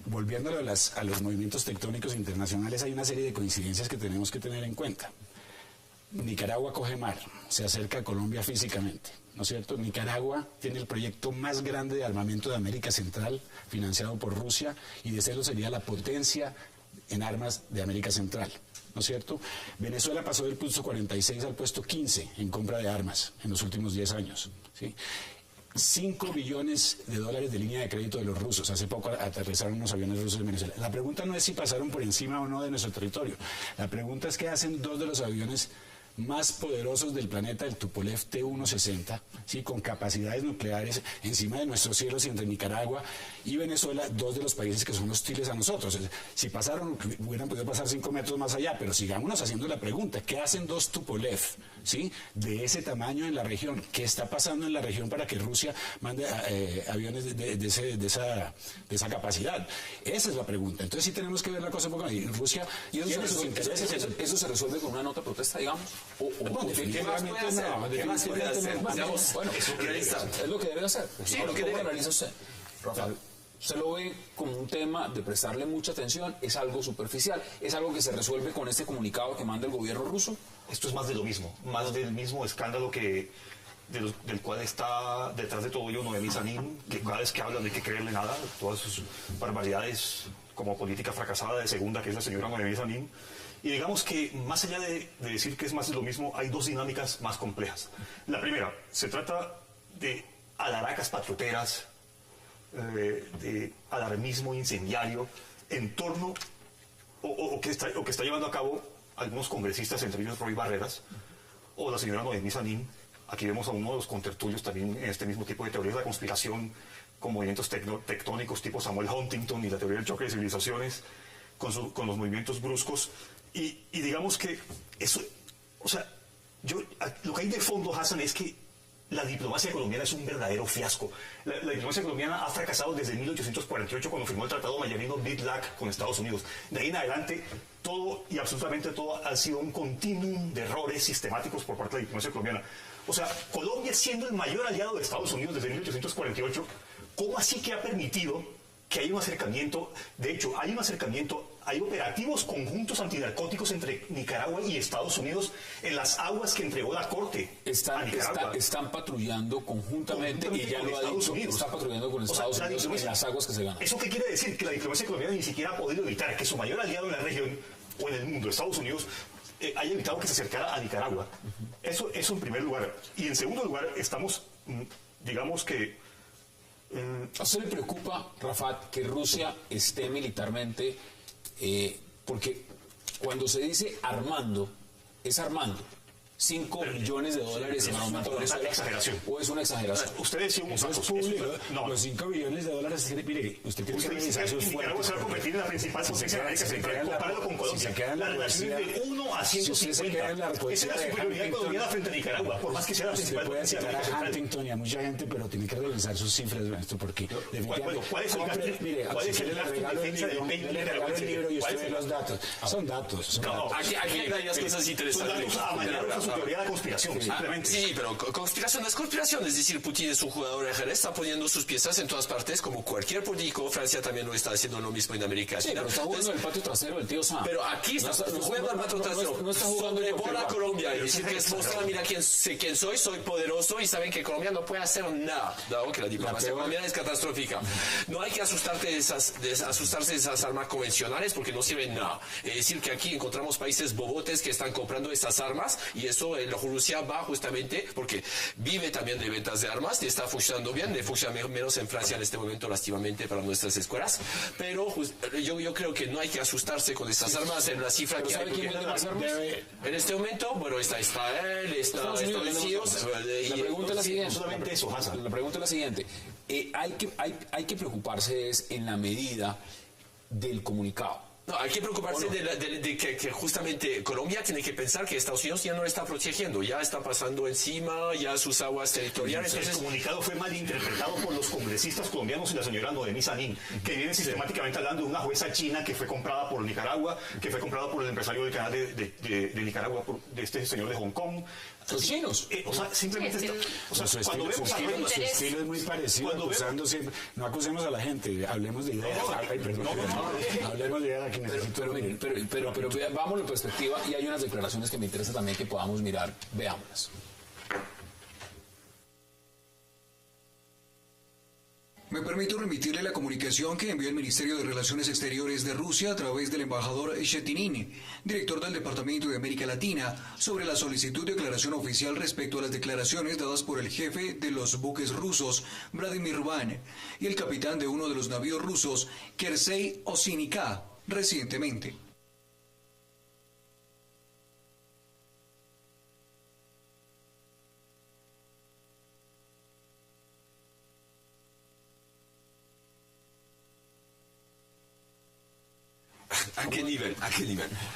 Volviéndolo a los movimientos tectónicos internacionales, hay una serie de coincidencias que tenemos que tener en cuenta. Nicaragua coge mar, se acerca a Colombia físicamente, ¿no es cierto? Nicaragua tiene el proyecto más grande de armamento de América Central, financiado por Rusia, y de serlo sería la potencia en armas de América Central, ¿no es cierto? Venezuela pasó del puesto 46 al puesto 15 en compra de armas en los últimos 10 años, ¿sí? 5 billones de dólares de línea de crédito de los rusos. Hace poco aterrizaron unos aviones rusos en Venezuela. La pregunta no es si pasaron por encima o no de nuestro territorio. La pregunta es qué hacen dos de los aviones más poderosos del planeta, el Tupolev T-160, ¿sí? Con capacidades nucleares encima de nuestros cielos y entre Nicaragua y Venezuela, dos de los países que son hostiles a nosotros. Si pasaron, hubieran podido pasar 5 metros más allá, pero sigámonos haciendo la pregunta, ¿qué hacen dos Tupolev, ¿sí? De ese tamaño en la región? ¿Qué está pasando en la región para que Rusia mande aviones de esa capacidad? Esa es la pregunta. Entonces sí tenemos que ver la cosa un poco. Y Rusia y eso se resuelve con una nota de protesta, digamos. Definitivamente no. Bueno, es lo que debe hacer. Sí, ¿cómo analiza usted, Rafael? ¿Usted lo ve como un tema de prestarle mucha atención? ¿Es algo superficial? ¿Es algo que se resuelve con este comunicado que manda el gobierno ruso? Esto es más de lo mismo, más del mismo escándalo del cual está detrás de todo ello Noemí Sanín, que cada vez que hablan no hay que creerle nada, todas sus barbaridades como política fracasada de segunda, que es la señora Noemí Sanín. Y digamos que más allá de decir que es más de lo mismo, hay dos dinámicas más complejas. La primera, se trata de alaracas patrioteras, de alarmismo incendiario en torno, o que está llevando a cabo algunos congresistas, entre ellos Roy Barreras, o la señora Noemí Sanín. Aquí vemos a uno de los contertulios también en este mismo tipo de teorías de la conspiración, con movimientos tectónicos tipo Samuel Huntington y la teoría del choque de civilizaciones, con los movimientos bruscos. Y digamos que eso, o sea, lo que hay de fondo, Hassan, es que la diplomacia colombiana es un verdadero fiasco. La diplomacia colombiana ha fracasado desde 1848 cuando firmó el Tratado Mayamino-Bid-Lac con Estados Unidos. De ahí en adelante, todo y absolutamente todo ha sido un continuum de errores sistemáticos por parte de la diplomacia colombiana. O sea, Colombia siendo el mayor aliado de Estados Unidos desde 1848, ¿cómo así que ha permitido que haya un acercamiento? De hecho, hay un acercamiento, hay operativos conjuntos antinarcóticos entre Nicaragua y Estados Unidos en las aguas que entregó la Corte a Nicaragua. Están patrullando conjuntamente y ya lo ha dicho, está patrullando con Estados Unidos en las aguas que se ganan. ¿Eso qué quiere decir? Que la diplomacia colombiana ni siquiera ha podido evitar que su mayor aliado en la región o en el mundo, Estados Unidos, haya evitado que se acercara a Nicaragua. Eso en primer lugar. Y en segundo lugar, estamos, digamos que... ¿A usted le preocupa, Rafat, que Rusia esté militarmente? Porque cuando se dice armando, es armando. $5 billones en aumento de Venezuela. Exageración. ¿O es una exageración? Usted decía un Eso es público. Los $5 billones, mire, usted tiene que revisar sus fuentes. Nicaragua se va a convertir en la principal potencia de América Central comparado con Colombia. La relación es de 1 a 150. Esa es la superioridad colombiana frente a Nicaragua, por más que sea la principal potencia de América Central. Puede citar a Huntington y a mucha gente, pero tiene que revisar sus cifras, esto porque ¿Cuál es el gasto? Mire, si le regalo el libro y usted ve los datos. Son datos. Aquí hay varias cosas interesantes. Son datos amañados a su teoría de la conspiración, simplemente. Sí, pero conspiración no es conspiración. Es decir, Putin es un jugador de ajedrez, está poniendo sus piezas en todas partes, como cualquier político. Francia también lo está haciendo lo mismo en América Latina. Sí, pero está jugando el patio trasero del tío Sam. Pero aquí está jugando el patio trasero. No está jugando Sobrevola Colombia y decir que es mostrar, mira quién soy poderoso, y saben que Colombia no puede hacer nada, dado que la diplomacia colombiana es catastrófica. No hay que asustarse de esas armas convencionales porque no sirven nada. Es decir, que aquí encontramos países bobotes que están comprando esas armas, y eso Rusia va justamente porque vive también de ventas de armas y está funcionando bien, le funciona menos en Francia en este momento, lastimamente, para nuestras escuelas, pero yo creo que no hay que asustarse con estas armas. En la cifra que hay, ¿quién vende más armas? En este momento, bueno, está Israel, está Estados Unidos. La pregunta es la siguiente. Solamente eso, Hassan. La pregunta es la siguiente. Hay que preocuparse es en la medida del comunicado. No, hay que preocuparse de que justamente Colombia tiene que pensar que Estados Unidos ya no lo está protegiendo, ya está pasando encima, ya sus aguas territoriales. Entonces, el comunicado fue mal interpretado por los congresistas colombianos y la señora Noemí Sanín, que viene sistemáticamente hablando de una jueza china que fue comprada por Nicaragua, que fue comprada por el empresario del canal de Nicaragua, de este señor de Hong Kong. Los chinos. O sea, simplemente cuando vemos su estilo es muy parecido, acusando siempre. No acusemos a la gente, hablemos de ideas. Hablemos de ideas que necesito. Pero vámonos en perspectiva, y hay unas declaraciones que me interesa también que podamos mirar. Veámoslas. Me permito remitirle la comunicación que envió el Ministerio de Relaciones Exteriores de Rusia a través del embajador Shetinin, director del Departamento de América Latina, sobre la solicitud de declaración oficial respecto a las declaraciones dadas por el jefe de los buques rusos, Vladimir Van, y el capitán de uno de los navíos rusos, Kersey Osinika, recientemente. ¿A qué nivel?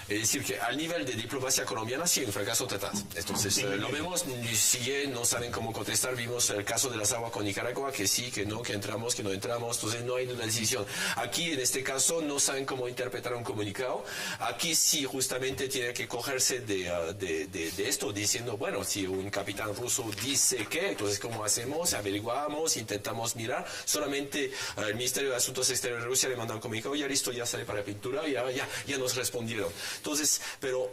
Es decir, que al nivel de diplomacia colombiana sí, un fracaso total. Entonces, lo vemos, sigue, no saben cómo contestar. Vimos el caso de las aguas con Nicaragua, que sí, que no, que entramos, que no entramos. Entonces, no hay una decisión. Aquí, en este caso, no saben cómo interpretar un comunicado. Aquí sí, justamente, tiene que cogerse de esto, diciendo, bueno, si un capitán ruso dice que, entonces, ¿cómo hacemos? Averiguamos, intentamos mirar. Solamente el Ministerio de Asuntos Exteriores de Rusia le manda un comunicado, ya listo, ya sale para pintura, ya nos respondieron. Entonces, pero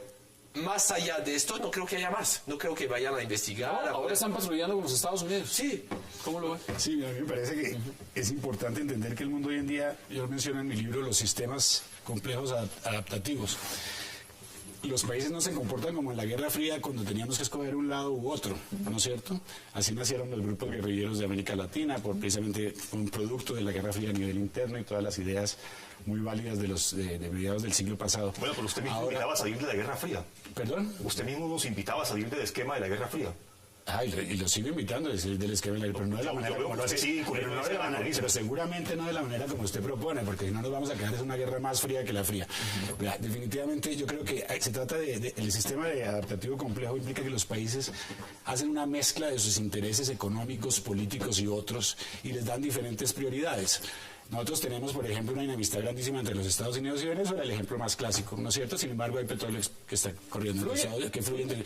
más allá de esto, no creo que haya más. No creo que vayan a investigar. No, ahora están patrullando con los Estados Unidos. Sí. ¿Cómo lo ven? Sí, a mí me parece que es importante entender que el mundo hoy en día, yo lo menciono en mi libro, los sistemas complejos adaptativos. Los países no se comportan como en la Guerra Fría cuando teníamos que escoger un lado u otro, ¿no es cierto? Así nacieron los grupos guerrilleros de América Latina, por precisamente un producto de la Guerra Fría a nivel interno y todas las ideas muy válidas de mediados del siglo pasado. Bueno, pero usted mismo invitaba a salir de la Guerra Fría. ¿Perdón? Usted mismo nos invitaba a salir del esquema de la Guerra Fría. Y lo sigo invitando del esquema, pero no de la manera como lo hace, pero seguramente no de la manera como usted propone, porque si no nos vamos a quedar en una guerra más fría que la fría. Definitivamente yo creo que se trata el sistema de adaptativo complejo implica que los países hacen una mezcla de sus intereses económicos, políticos y otros, y les dan diferentes prioridades. Nosotros tenemos, por ejemplo, una enemistad grandísima entre los Estados Unidos y Venezuela, el ejemplo más clásico, ¿no es cierto? Sin embargo, hay petróleo que está corriendo, que fluye.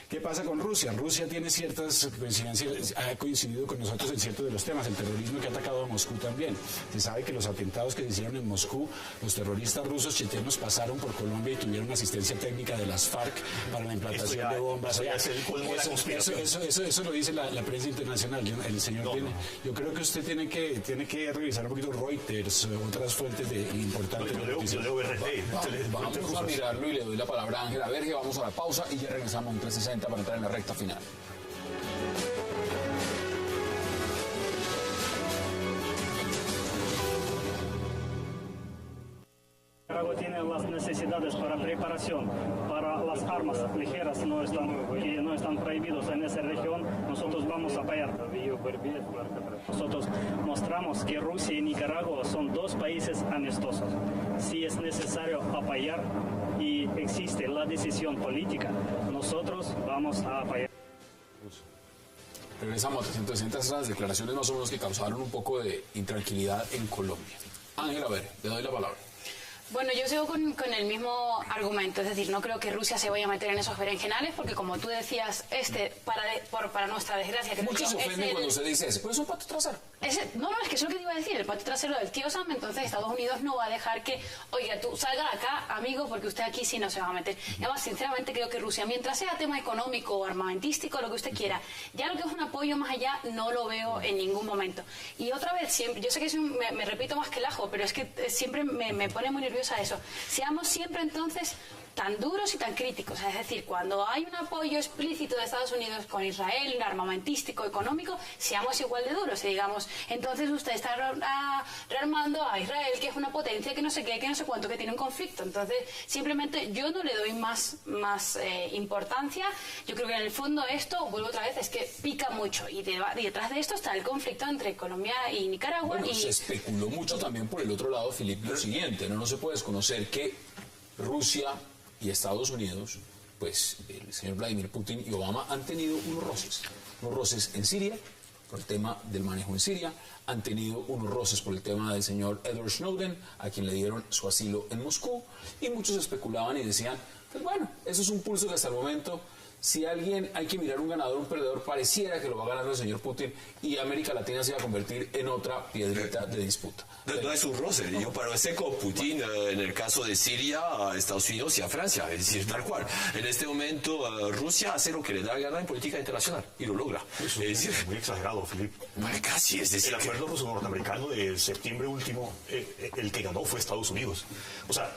¿Qué pasa con Rusia? Rusia tiene ciertas coincidencias, ha coincidido con nosotros en ciertos de los temas, el terrorismo que ha atacado a Moscú también. Se sabe que los atentados que se hicieron en Moscú, los terroristas rusos chechenos pasaron por Colombia y tuvieron asistencia técnica de las FARC para la implantación de bombas. Eso lo dice la prensa internacional. El señor yo creo que usted tiene que revisar un poquito Reuters, otras fuentes importantes. Yo leo RT. Vamos a mirarlo y le doy la palabra a Ángela Verge. Vamos a la pausa y ya regresamos en 360 para entrar en la recta final. Nicaragua tiene las necesidades para preparación, para las armas ligeras que no están prohibidos en esa región, nosotros vamos a apoyar. Nosotros mostramos que Rusia y Nicaragua son dos países amistosos. Si es necesario apoyar y existe la decisión política, nosotros vamos a apoyar. Regresamos a 360, esas declaraciones más o menos que causaron un poco de intranquilidad en Colombia. Ángela Verge, le doy la palabra. Bueno, yo sigo con el mismo argumento, es decir, no creo que Rusia se vaya a meter en esos berenjenales, porque como tú decías, para nuestra desgracia... Que muchos se ofenden cuando se dice ese, pero es un pato trasero. No, es que eso es lo que te iba a decir, el pato trasero del tío Sam, entonces Estados Unidos no va a dejar que, oiga, tú salga de acá, amigo, porque usted aquí sí no se va a meter. Y además, sinceramente, creo que Rusia, mientras sea tema económico o armamentístico, lo que usted quiera, ya lo que es un apoyo más allá, no lo veo en ningún momento. Y otra vez, siempre, yo sé que me repito más que el ajo, pero es que siempre me pone muy nerviosa eso. Seamos siempre entonces tan duros y tan críticos, es decir, cuando hay un apoyo explícito de Estados Unidos con Israel, un armamentístico, económico, seamos igual de duros y digamos, entonces usted está rearmando a Israel, que es una potencia, que no sé qué, que no sé cuánto, que tiene un conflicto. Entonces, simplemente yo no le doy más importancia. Yo creo que en el fondo esto, vuelvo otra vez, es que pica mucho y detrás de esto está el conflicto entre Colombia y Nicaragua. Bueno, se especuló mucho también por el otro lado, Filipe, lo siguiente, no se puede desconocer que Rusia y Estados Unidos, pues el señor Vladimir Putin y Obama han tenido unos roces en Siria, por el tema del manejo en Siria, han tenido unos roces por el tema del señor Edward Snowden, a quien le dieron su asilo en Moscú, y muchos especulaban y decían, pues bueno, eso es un pulso que hasta el momento, si alguien hay que mirar un ganador, un perdedor, pareciera que lo va a ganar el señor Putin y América Latina se va a convertir en otra piedrita de disputa. No es un roce, yo parece con Putin en el caso de Siria a Estados Unidos y a Francia, es decir, tal cual. En este momento Rusia hace lo que le da la gana en política internacional y lo logra. Eso es decir, muy exagerado, Filipe. Casi, es decir, el acuerdo ruso-norteamericano de septiembre último, el que ganó fue Estados Unidos. O sea,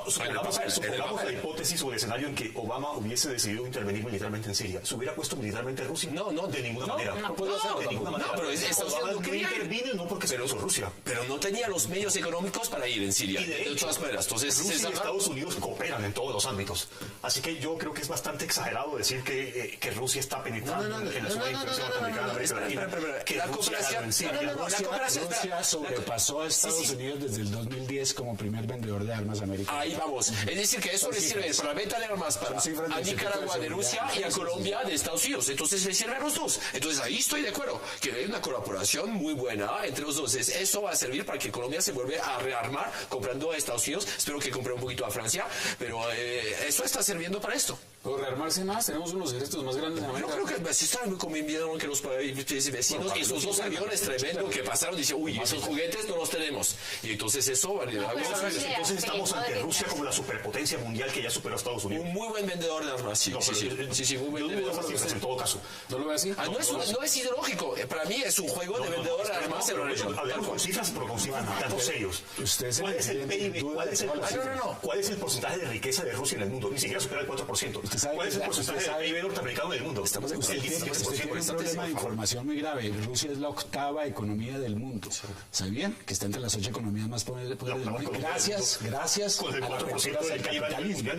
supongamos la hipótesis o el escenario en que Obama hubiese decidido intervenir militarmente en Siria. ¿Se hubiera puesto militarmente a Rusia? No, de ninguna manera. No puedo hacerlo de ninguna manera. Pero Estados Unidos no intervino, no porque se puso Rusia. Pero no tenía los medios económicos para ir en Siria. Y de todas maneras, entonces Rusia y Estados Unidos cooperan en todos los ámbitos. Así que yo creo que es bastante exagerado decir que Rusia está penetrando en la zona de influencia norteamericana, América Latina. Que Rusia ganó en Siria. Rusia sobrepasó a Estados Unidos desde el 2010 como primer vendedor de armas americanas. Ahí vamos. Es decir, que eso le sirve para la venta de armas para a Nicaragua de Rusia y a Colombia de Estados Unidos. Entonces le sirve a los dos. Entonces ahí estoy de acuerdo. Que hay una colaboración muy buena entre los dos. Eso va a servir para que Colombia se vuelva a rearmar comprando a Estados Unidos. Espero que compre un poquito a Francia. Pero eso está sirviendo para esto. ¿Puedo rearmarse más? Tenemos unos ejércitos más grandes en América. Yo creo que se están muy convencidos que los países vecinos, esos dos aviones tremendos que pasaron, dicen, uy, esos juguetes no los tenemos. Y entonces eso va a entonces estamos ante Rusia como la superpotencia mundial que ya superó a Estados Unidos. Un muy buen vendedor de armas, sí. Sí, muy buen vendedor de armas. En todo caso. ¿No lo ve así? No es ideológico. Para mí es un juego de vendedor de armas en la región. Hablemos con cifras, pero con datos serios. ¿Cuál es el PIB? ¿Cuál es el porcentaje de riqueza de Rusia en el mundo? Ni siquiera supera el 4%. ¿Cuál es el porcentaje del PIB norteamericano del mundo? Usted tiene un problema de información muy grave. Rusia es la 8ª economía del mundo. ¿Sabían? Que está entre las 8 economías más poderosas del mundo. Gracias del 4% del capitalismo.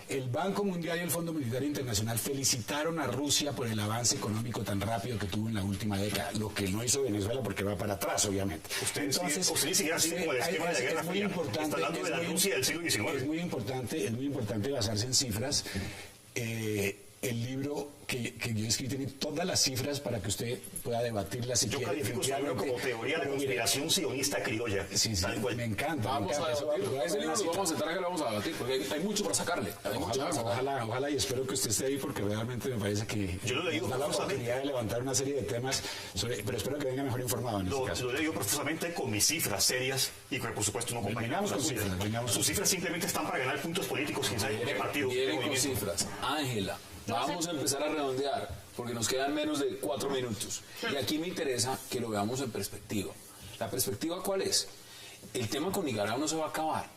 El Banco Mundial y el Fondo Monetario Internacional felicitaron a Rusia por el avance económico tan rápido que tuvo en la última década, lo que no hizo Venezuela porque va para atrás, obviamente. Usted ni siquiera así como el esquema de la Guerra Fría. Está hablando de la Rusia del siglo XIX. Es muy importante basarse en cifras. El libro que yo escribí tiene todas las cifras para que usted pueda debatirlas. Yo califico su libro como teoría de la conspiración sionista criolla. Sí, me encanta. Vamos a debatir. Ese libro lo vamos a sentar, que lo vamos a debatir, porque hay mucho para sacarle. Ojalá, y espero que usted esté ahí, porque realmente me parece que yo lo he leído da la oportunidad de levantar una serie de temas, pero espero que venga mejor informado en este caso. Lo he leído profusamente con mis cifras serias y que por supuesto no acompañamos con cifras. Sus cifras simplemente están para ganar puntos políticos, quién sabe qué partido. Vienen con cifras. Ángela, vamos a empezar a redondear, porque nos quedan menos de 4 minutos. Y aquí me interesa que lo veamos en perspectiva. ¿La perspectiva cuál es? El tema con Nicaragua no se va a acabar,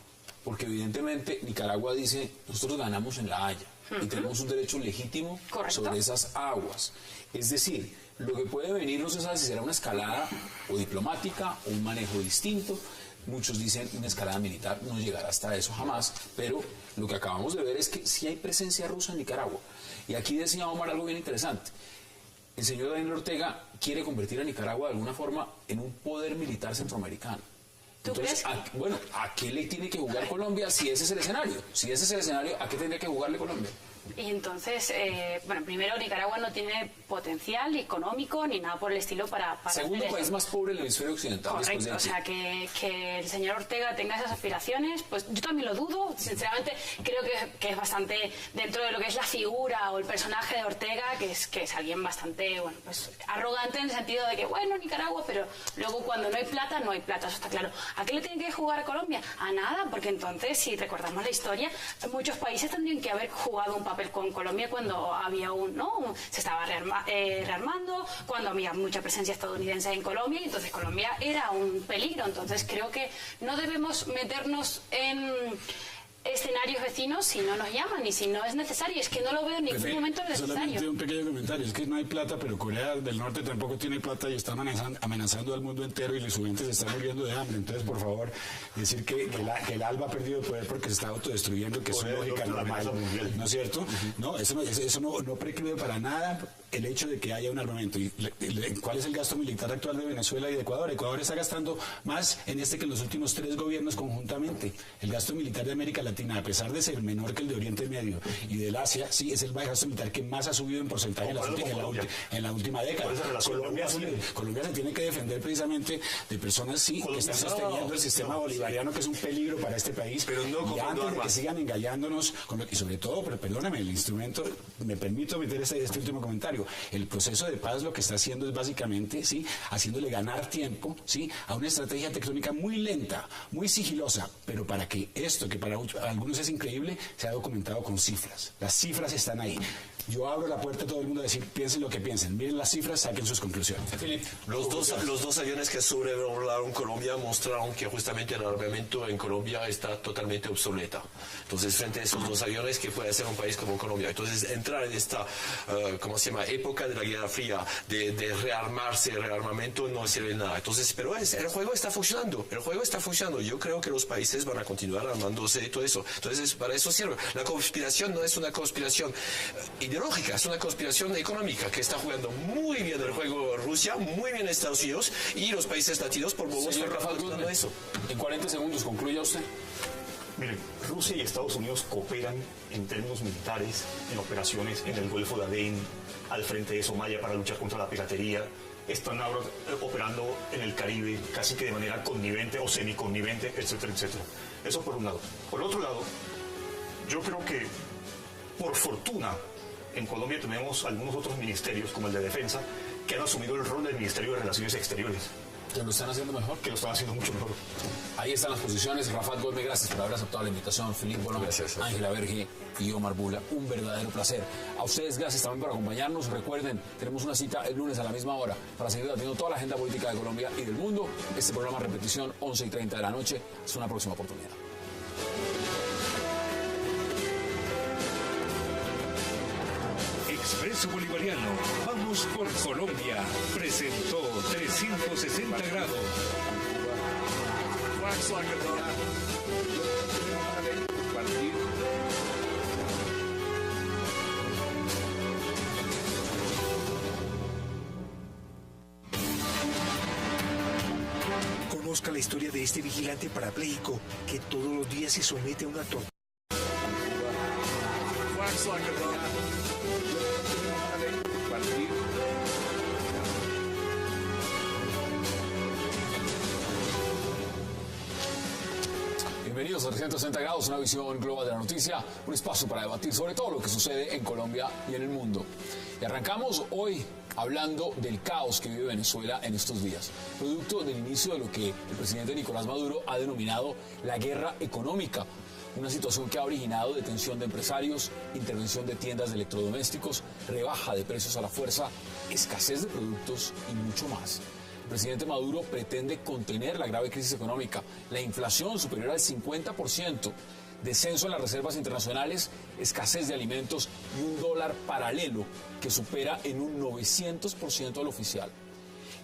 porque evidentemente Nicaragua dice, nosotros ganamos en La Haya y tenemos un derecho legítimo sobre esas aguas. Es decir, lo que puede venir no se sabe si será una escalada o diplomática o un manejo distinto. Muchos dicen una escalada militar, no llegará hasta eso jamás, pero lo que acabamos de ver es que sí hay presencia rusa en Nicaragua. Y aquí decía Omar algo bien interesante. El señor Daniel Ortega quiere convertir a Nicaragua de alguna forma en un poder militar centroamericano. Entonces, ¿a qué le tiene que jugar Colombia si ese es el escenario? Si ese es el escenario, ¿a qué tendría que jugarle Colombia? Y entonces, primero Nicaragua no tiene potencial económico ni nada por el estilo para segundo país más pobre del hemisferio occidental. Correcto, o sea, que el señor Ortega tenga esas aspiraciones, pues yo también lo dudo. Sinceramente, creo que es bastante dentro de lo que es la figura o el personaje de Ortega, que es alguien bastante, arrogante en el sentido de que, Nicaragua, pero luego cuando no hay plata, eso está claro. ¿A qué le tiene que jugar a Colombia? A nada, porque entonces, si recordamos la historia, muchos países tendrían que haber jugado un papel con Colombia cuando había se estaba rearmando, cuando había mucha presencia estadounidense en Colombia, y entonces Colombia era un peligro. Entonces creo que no debemos meternos en escenarios vecinos si no nos llaman y si no es necesario. Es que no lo veo en ningún momento necesario. Solamente un pequeño comentario, es que no hay plata, pero Corea del Norte tampoco tiene plata y está amenazando al mundo entero, y su gente se está muriendo de hambre. Entonces, por favor, decir que el ALBA ha perdido el poder porque se está autodestruyendo, que es una lógica normal, ¿no es cierto? No, eso no precluye para nada el hecho de que haya un armamento. ¿Y cuál es el gasto militar actual de Venezuela y de Ecuador? Ecuador está gastando más que en los últimos 3 gobiernos conjuntamente. El gasto militar de América Latina, a pesar de ser menor que el de Oriente Medio y del Asia, sí es el gasto militar que más ha subido en porcentaje en la última década. Colombia se tiene que defender precisamente de personas que están sosteniendo el sistema bolivariano, que es un peligro para este país. Pero no, y antes de que sigan engañándonos, y sobre todo, pero perdóname, el instrumento, me permito meter este último comentario, el proceso de paz lo que está haciendo es básicamente, haciéndole ganar tiempo, a una estrategia tectónica muy lenta, muy sigilosa, pero para que esto, que para algunos es increíble, se ha documentado con cifras. Las cifras están ahí. Yo abro la puerta a todo el mundo a decir, piensen lo que piensen, miren las cifras, saquen sus conclusiones. Los dos aviones que sobrevolaron Colombia mostraron que justamente el armamento en Colombia está totalmente obsoleta. Entonces, frente a esos 2 aviones, ¿qué puede hacer un país como Colombia? Entonces, entrar en esta, época de la Guerra Fría, de rearmamento, no sirve de nada. Entonces, pero el juego está funcionando. Yo creo que los países van a continuar armándose y todo eso. Entonces, para eso sirve. La conspiración no es una conspiración ideológica, es una conspiración económica que está jugando muy bien el juego Rusia, muy bien Estados Unidos y los países latinos por bobos. Señor Rafael Guzmán, eso. En 40 segundos, concluya usted. Miren, Rusia y Estados Unidos cooperan en términos militares, en operaciones en el Golfo de Adén, al frente de Somalia para luchar contra la piratería. Están ahora operando en el Caribe casi que de manera connivente o semiconnivente, etcétera, etcétera. Eso por un lado. Por otro lado, yo creo que, por fortuna, en Colombia tenemos algunos otros ministerios, como el de Defensa, que han asumido el rol del Ministerio de Relaciones Exteriores. ¿Que lo están haciendo mejor? Que lo están haciendo mucho mejor. Ahí están las posiciones. Rafael Gómez, gracias por haber aceptado la invitación. Felipe Bolón, Ángela Verge y Omar Bula. Un verdadero placer. A ustedes, gracias también por acompañarnos. Recuerden, tenemos una cita el lunes a la misma hora para seguir debatiendo toda la agenda política de Colombia y del mundo. Este programa, repetición, 11:30 de la noche. Es una próxima oportunidad. Expreso Bolivariano, vamos por Colombia, presentó 360 grados. la historia de este vigilante parapléjico que todos los días se somete a una tortura. Bienvenidos a 360 grados, una visión global de la noticia, un espacio para debatir sobre todo lo que sucede en Colombia y en el mundo. Y arrancamos hoy hablando del caos que vive Venezuela en estos días, producto del inicio de lo que el presidente Nicolás Maduro ha denominado la guerra económica, una situación que ha originado detención de empresarios, intervención de tiendas de electrodomésticos, rebaja de precios a la fuerza, escasez de productos y mucho más. El presidente Maduro pretende contener la grave crisis económica, la inflación superior al 50%, descenso en las reservas internacionales, escasez de alimentos y un dólar paralelo que supera en un 900% al oficial.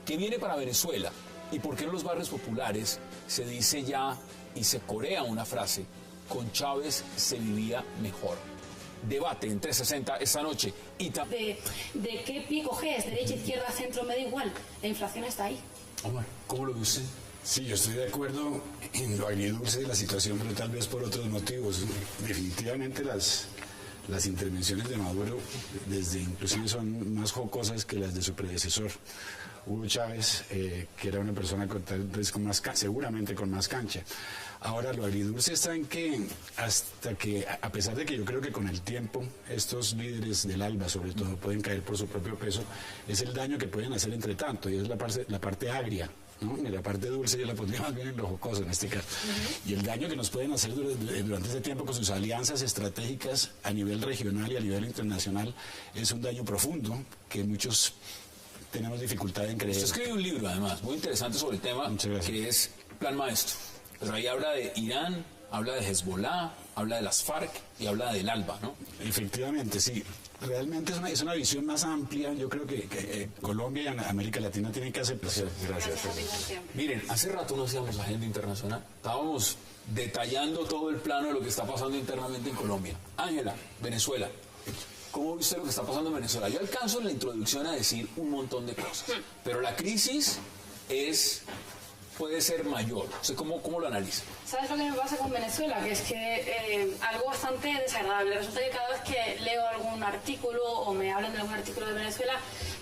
¿Qué viene para Venezuela? ¿Y por qué en los barrios populares se dice ya y se corea una frase: con Chávez se vivía mejor? Debate en 360 esta noche. Y ¿De qué pie coges? ¿Derecha, izquierda, centro? Me da igual. La inflación está ahí. Omar, ¿cómo lo ve usted? Sí, yo estoy de acuerdo en lo agridulce de la situación, pero tal vez por otros motivos. Definitivamente las intervenciones de Maduro desde inclusive son más jocosas que las de su predecesor, Hugo Chávez, que era una persona seguramente con más cancha. Ahora, lo agridulce está en que a pesar de que yo creo que con el tiempo estos líderes del ALBA, sobre todo, pueden caer por su propio peso, es el daño que pueden hacer entre tanto, y es la parte agria, ¿no? Y la parte dulce yo la pondría más bien en lo jocoso en este caso. Y el daño que nos pueden hacer durante ese tiempo con sus alianzas estratégicas a nivel regional y a nivel internacional es un daño profundo que muchos tenemos dificultad en creer. Usted escribe un libro, además, muy interesante sobre el tema, que es Plan Maestro. Pues ahí habla de Irán, habla de Hezbollah, habla de las FARC y habla del ALBA, ¿no? Efectivamente, sí. Realmente es una visión más amplia. Yo creo que Colombia y América Latina tienen que hacer... Gracias. Miren, hace rato no hacíamos agenda internacional. Estábamos detallando todo el plano de lo que está pasando internamente en Colombia. Ángela, Venezuela. ¿Cómo viste lo que está pasando en Venezuela? Yo alcanzo en la introducción a decir un montón de cosas, pero la crisis puede ser mayor. O sea, ¿cómo lo analiza? ¿Sabes lo que me pasa con Venezuela? Que es que algo bastante desagradable. Resulta que cada vez que leo algún artículo o me hablan de algún artículo de Venezuela,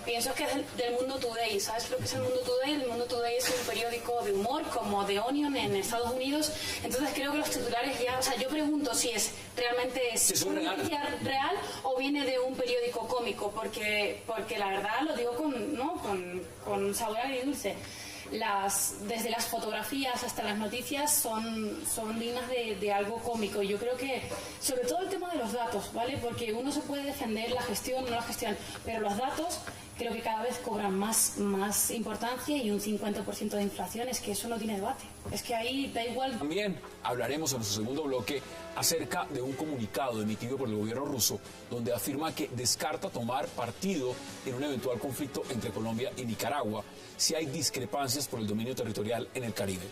pienso que es del Mundo Today. ¿Sabes lo que es el Mundo Today? El Mundo Today es un periódico de humor como The Onion en Estados Unidos. Entonces creo que los titulares ya... O sea, yo pregunto si es realmente una noticia real o viene de un periódico cómico, porque la verdad lo digo con sabor agridulce. Desde las fotografías hasta las noticias son dignas de algo cómico. Yo creo que, sobre todo el tema de los datos, ¿vale? Porque uno se puede defender la gestión, no la gestión, pero los datos creo que cada vez cobran más importancia, y un 50% de inflación, es que eso no tiene debate. Es que ahí da igual. También hablaremos en nuestro segundo bloque acerca de un comunicado emitido por el gobierno ruso donde afirma que descarta tomar partido en un eventual conflicto entre Colombia y Nicaragua si hay discrepancias por el dominio territorial en el Caribe.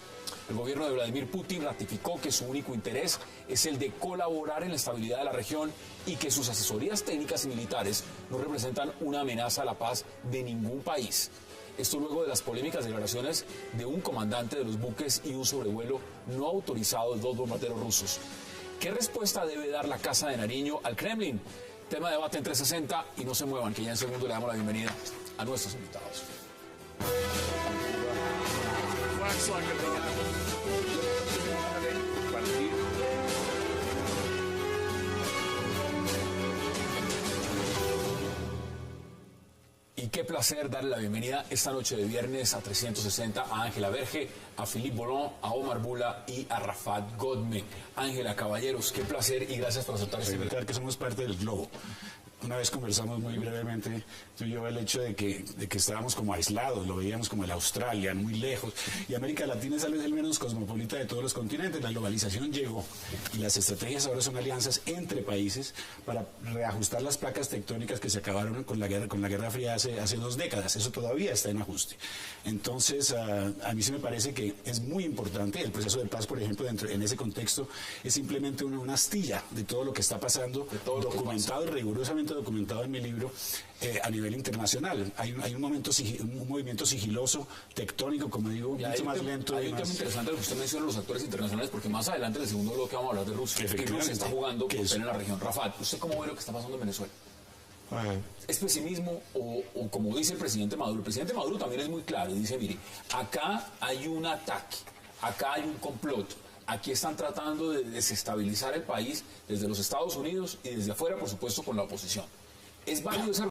El gobierno de Vladimir Putin ratificó que su único interés es el de colaborar en la estabilidad de la región y que sus asesorías técnicas y militares no representan una amenaza a la paz de ningún país. Esto luego de las polémicas declaraciones de un comandante de los buques y un sobrevuelo no autorizado de 2 bombarderos rusos. ¿Qué respuesta debe dar la Casa de Nariño al Kremlin? Tema de debate en 360, y no se muevan, que ya en segundo le damos la bienvenida a nuestros invitados. Y qué placer darle la bienvenida esta noche de viernes a 360 a Ángela Verge, a Philippe Boulon, a Omar Bula y a Rafat Godme. Ángela, caballeros, qué placer y gracias por aceptar este invitado. Que somos parte del globo. Una vez conversamos muy brevemente, tú y yo, el hecho de que estábamos como aislados, lo veíamos como el Australia, muy lejos, y América Latina es tal vez el menos cosmopolita de todos los continentes. La globalización llegó y las estrategias ahora son alianzas entre países para reajustar las placas tectónicas que se acabaron con la Guerra Fría hace 2 décadas. Eso todavía está en ajuste. Entonces, a mí sí me parece que es muy importante el proceso de paz, por ejemplo, en ese contexto, es simplemente una astilla de todo lo que está pasando, documentado y rigurosamente ampliamente documentado en mi libro, a nivel internacional. Hay un movimiento sigiloso, tectónico, como digo, mucho más lento. Hay un tema interesante lo que usted menciona, los actores internacionales, porque más adelante, en el segundo bloque, vamos a hablar de Rusia. Que Rusia está jugando papel en la región. Rafael, ¿usted cómo ve lo que está pasando en Venezuela? ¿Es pesimismo o como dice el presidente Maduro? El presidente Maduro también es muy claro y dice, mire, acá hay un ataque, acá hay un complot, aquí están tratando de desestabilizar el país desde los Estados Unidos y desde afuera, por supuesto, con la oposición. ¿Es válido ese